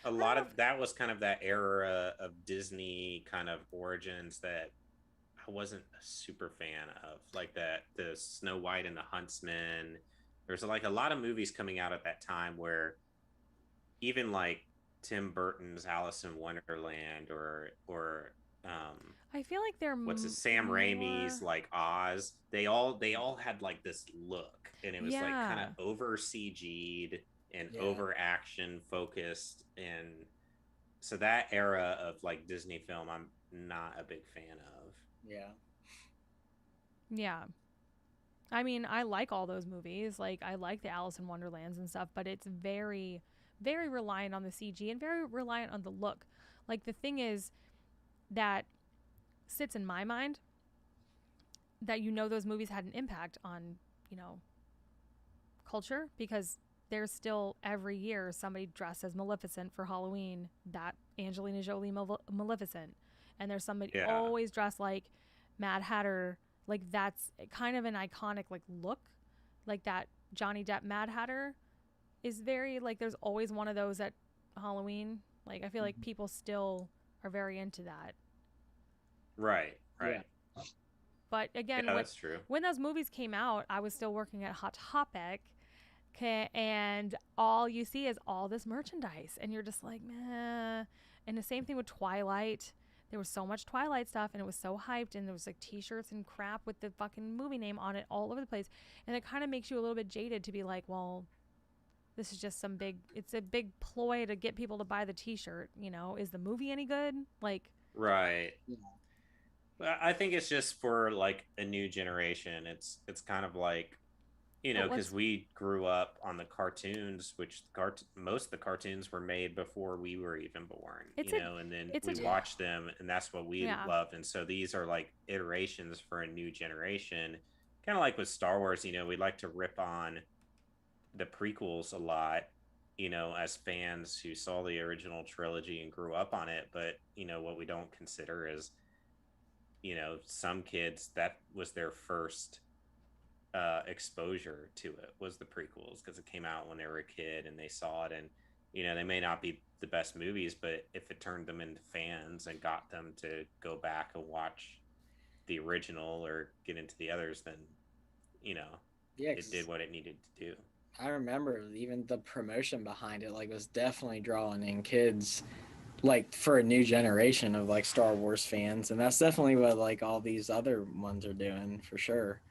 a lot of that was kind of that era of Disney kind of origins that I wasn't a super fan of, like the Snow White and the Huntsman. There's like a lot of movies coming out at that time where even like Tim Burton's Alice in Wonderland or I feel like they're what's it, Sam Raimi's like Oz. They all had like this look, and it was like kind of over CG'd and over action focused, and so that era of like Disney film, I'm not a big fan of. Yeah. I mean, I like all those movies. Like, I like the Alice in Wonderlands and stuff, but it's very, very reliant on the CG and very reliant on the look. Like, the thing is that sits in my mind that those movies had an impact on, culture because there's still every year somebody dressed as Maleficent for Halloween, that Angelina Jolie Maleficent. And there's somebody always dressed like Mad Hatter. Like that's kind of an iconic like look, like that Johnny Depp Mad Hatter is very like there's always one of those at Halloween. Like I feel like people still are very into that. Right. Yeah. But again, that's true. When those movies came out, I was still working at Hot Topic, and all you see is all this merchandise, and you're just like, meh. And the same thing with Twilight. There was so much Twilight stuff, and it was so hyped, and there was like T-shirts and crap with the fucking movie name on it all over the place, and it kind of makes you a little bit jaded to be like, well, this is just it's a big ploy to get people to buy the T-shirt. Is the movie any good? Like, right. I think it's just for like a new generation. It's kind of like, because we grew up on the cartoons, which most of the cartoons were made before we were even born, and then we watched them, and that's what we loved. And so these are like iterations for a new generation, kind of like with Star Wars. We like to rip on the prequels a lot, as fans who saw the original trilogy and grew up on it. But what we don't consider is, some kids that was their first exposure to it was the prequels because it came out when they were a kid and they saw it, and they may not be the best movies, but if it turned them into fans and got them to go back and watch the original or get into the others, then it did what it needed to do. I remember even the promotion behind it was definitely drawing in kids like for a new generation of like Star Wars fans, and that's definitely what like all these other ones are doing for sure.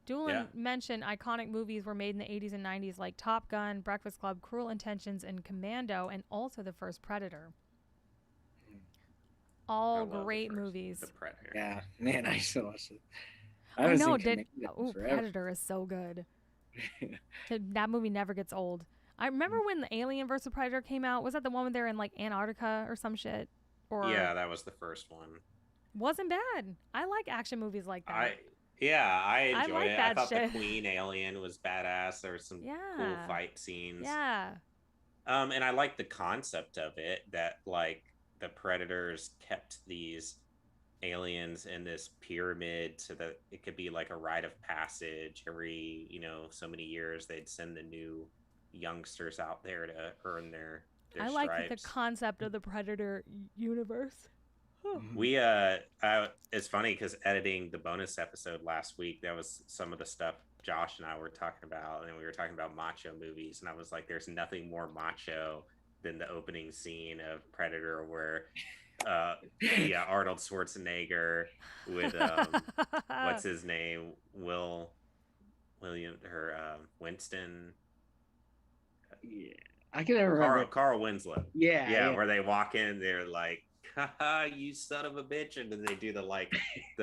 Doolin mentioned iconic movies were made in the 80s and 90s like Top Gun, Breakfast Club, Cruel Intentions, and Commando, and also the first Predator. All great movies. The Predator. Yeah, man, I used to watch it. I know. Predator is so good. That movie never gets old. I remember when the Alien vs. Predator came out. Was that the one when they're in like Antarctica or some shit? Or Yeah, that was the first one. Wasn't bad. I like action movies like that. I I enjoyed like it. that I thought shit. the Queen Alien was badass. There were some cool fight scenes. Yeah. And I like the concept of it, that like the Predators kept these aliens in this pyramid so that it could be like a rite of passage. Every, so many years they'd send the new youngsters out there to earn their I like the stripes. concept of the Predator universe. We it's funny because editing the bonus episode last week, that was some of the stuff Josh and I were talking about, and we were talking about macho movies, and I was like, there's nothing more macho than the opening scene of Predator where Arnold Schwarzenegger with what's his name, Winston. Yeah, I can never remember. Carl Winslow. Yeah, where they walk in, they're like, haha, you son of a bitch, and then they do the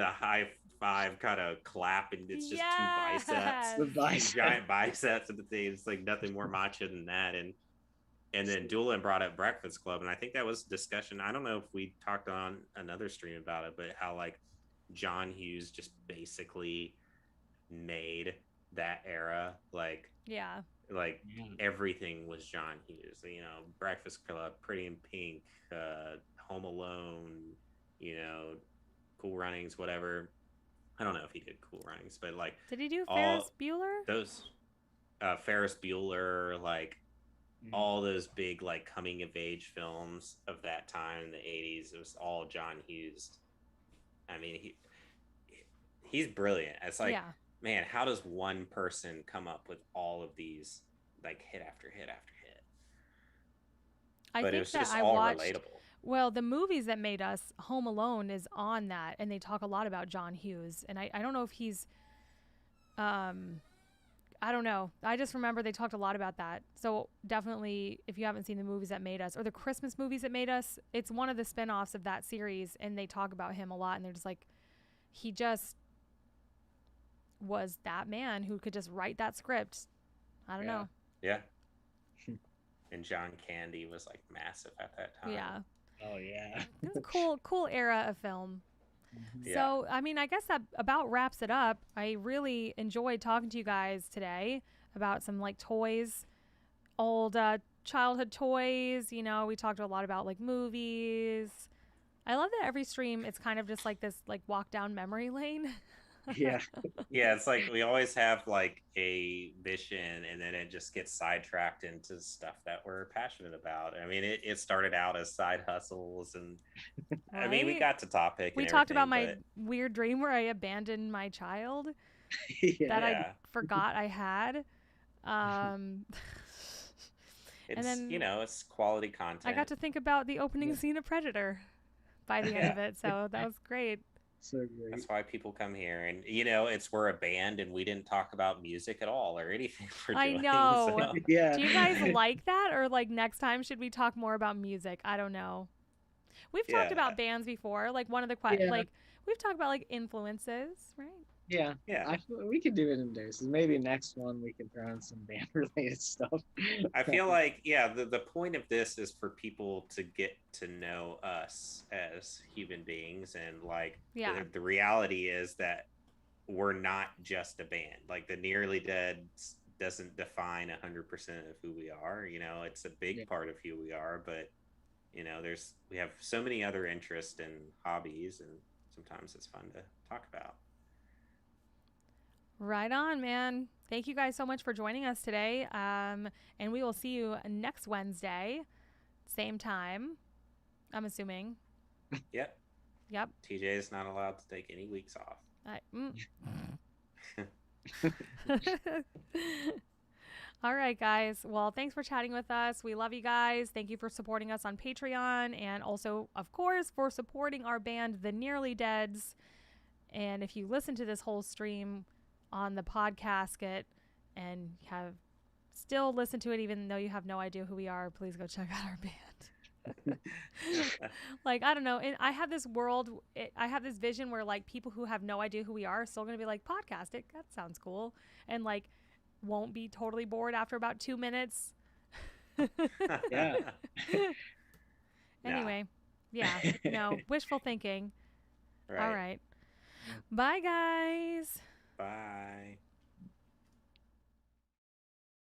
high five kind of clap, and it's just two biceps, giant biceps, and it's like nothing more macho than that. And then Doolin brought up Breakfast Club, and I think that was discussion. I don't know if we talked on another stream about it, but how like John Hughes just basically made that era, like everything was John Hughes. Breakfast Club, Pretty in Pink, Home Alone, Cool Runnings, whatever. I don't know if he did Cool Runnings, but like, did he do Ferris Bueller? Those Ferris Bueller, like all those big like coming of age films of that time in the 80s, it was all John Hughes. I mean, he's brilliant. It's like, man, how does one person come up with all of these like hit after hit after hit? But it was just all relatable. Well, the movies that made us, Home Alone is on that, and they talk a lot about John Hughes. And I don't know if he's, I don't know. I just remember they talked a lot about that. So definitely, if you haven't seen the movies that made us, or the Christmas movies that made us, it's one of the spinoffs of that series, and they talk about him a lot. And they're just like, he just was that man who could just write that script. I don't know. Yeah. And John Candy was like massive at that time. Yeah. Oh yeah. It was a cool era of film. Yeah. So, I mean, I guess that about wraps it up. I really enjoyed talking to you guys today about some like toys, old childhood toys. We talked a lot about like movies. I love that every stream it's kind of just like this like walk down memory lane. Yeah. Yeah, it's like we always have like a vision, and then it just gets sidetracked into stuff that we're passionate about. I mean, it started out as side hustles, and Right? I mean, we got to topic. We talked about my weird dream where I abandoned my child that I forgot I had. It's, and then it's quality content. I got to think about the opening scene of Predator by the end of it, so that was great. So great. That's why people come here, and we're a band, and we didn't talk about music at all or anything. I know. So. Yeah. Do you guys like that, or like next time should we talk more about music? I don't know. We've talked about bands before. Like one of the like we've talked about like influences, right? Yeah. We could do it in doses. Maybe next one we can throw in some band related stuff. I feel like the point of this is for people to get to know us as human beings, and like the reality is that we're not just a band. Like the Nearly Dead doesn't define 100% of who we are. It's a big part of who we are, but we have so many other interests and hobbies, and sometimes it's fun to talk about. Right on, man. Thank you guys so much for joining us today. And we will see you next Wednesday, same time, I'm assuming. Yep. TJ is not allowed to take any weeks off. All right, guys. Well, thanks for chatting with us. We love you guys. Thank you for supporting us on Patreon, and also, of course, for supporting our band, The Nearly Deads. And if you listen to this whole stream on the podcast and have still listened to it even though you have no idea who we are, please go check out our band. Like, I don't know, and I have this vision where like people who have no idea who we are still gonna be like, podcast it, that sounds cool, and like won't be totally bored after about 2 minutes. Yeah. Anyway, yeah, no, wishful thinking. Right. All right. Bye, guys. Bye.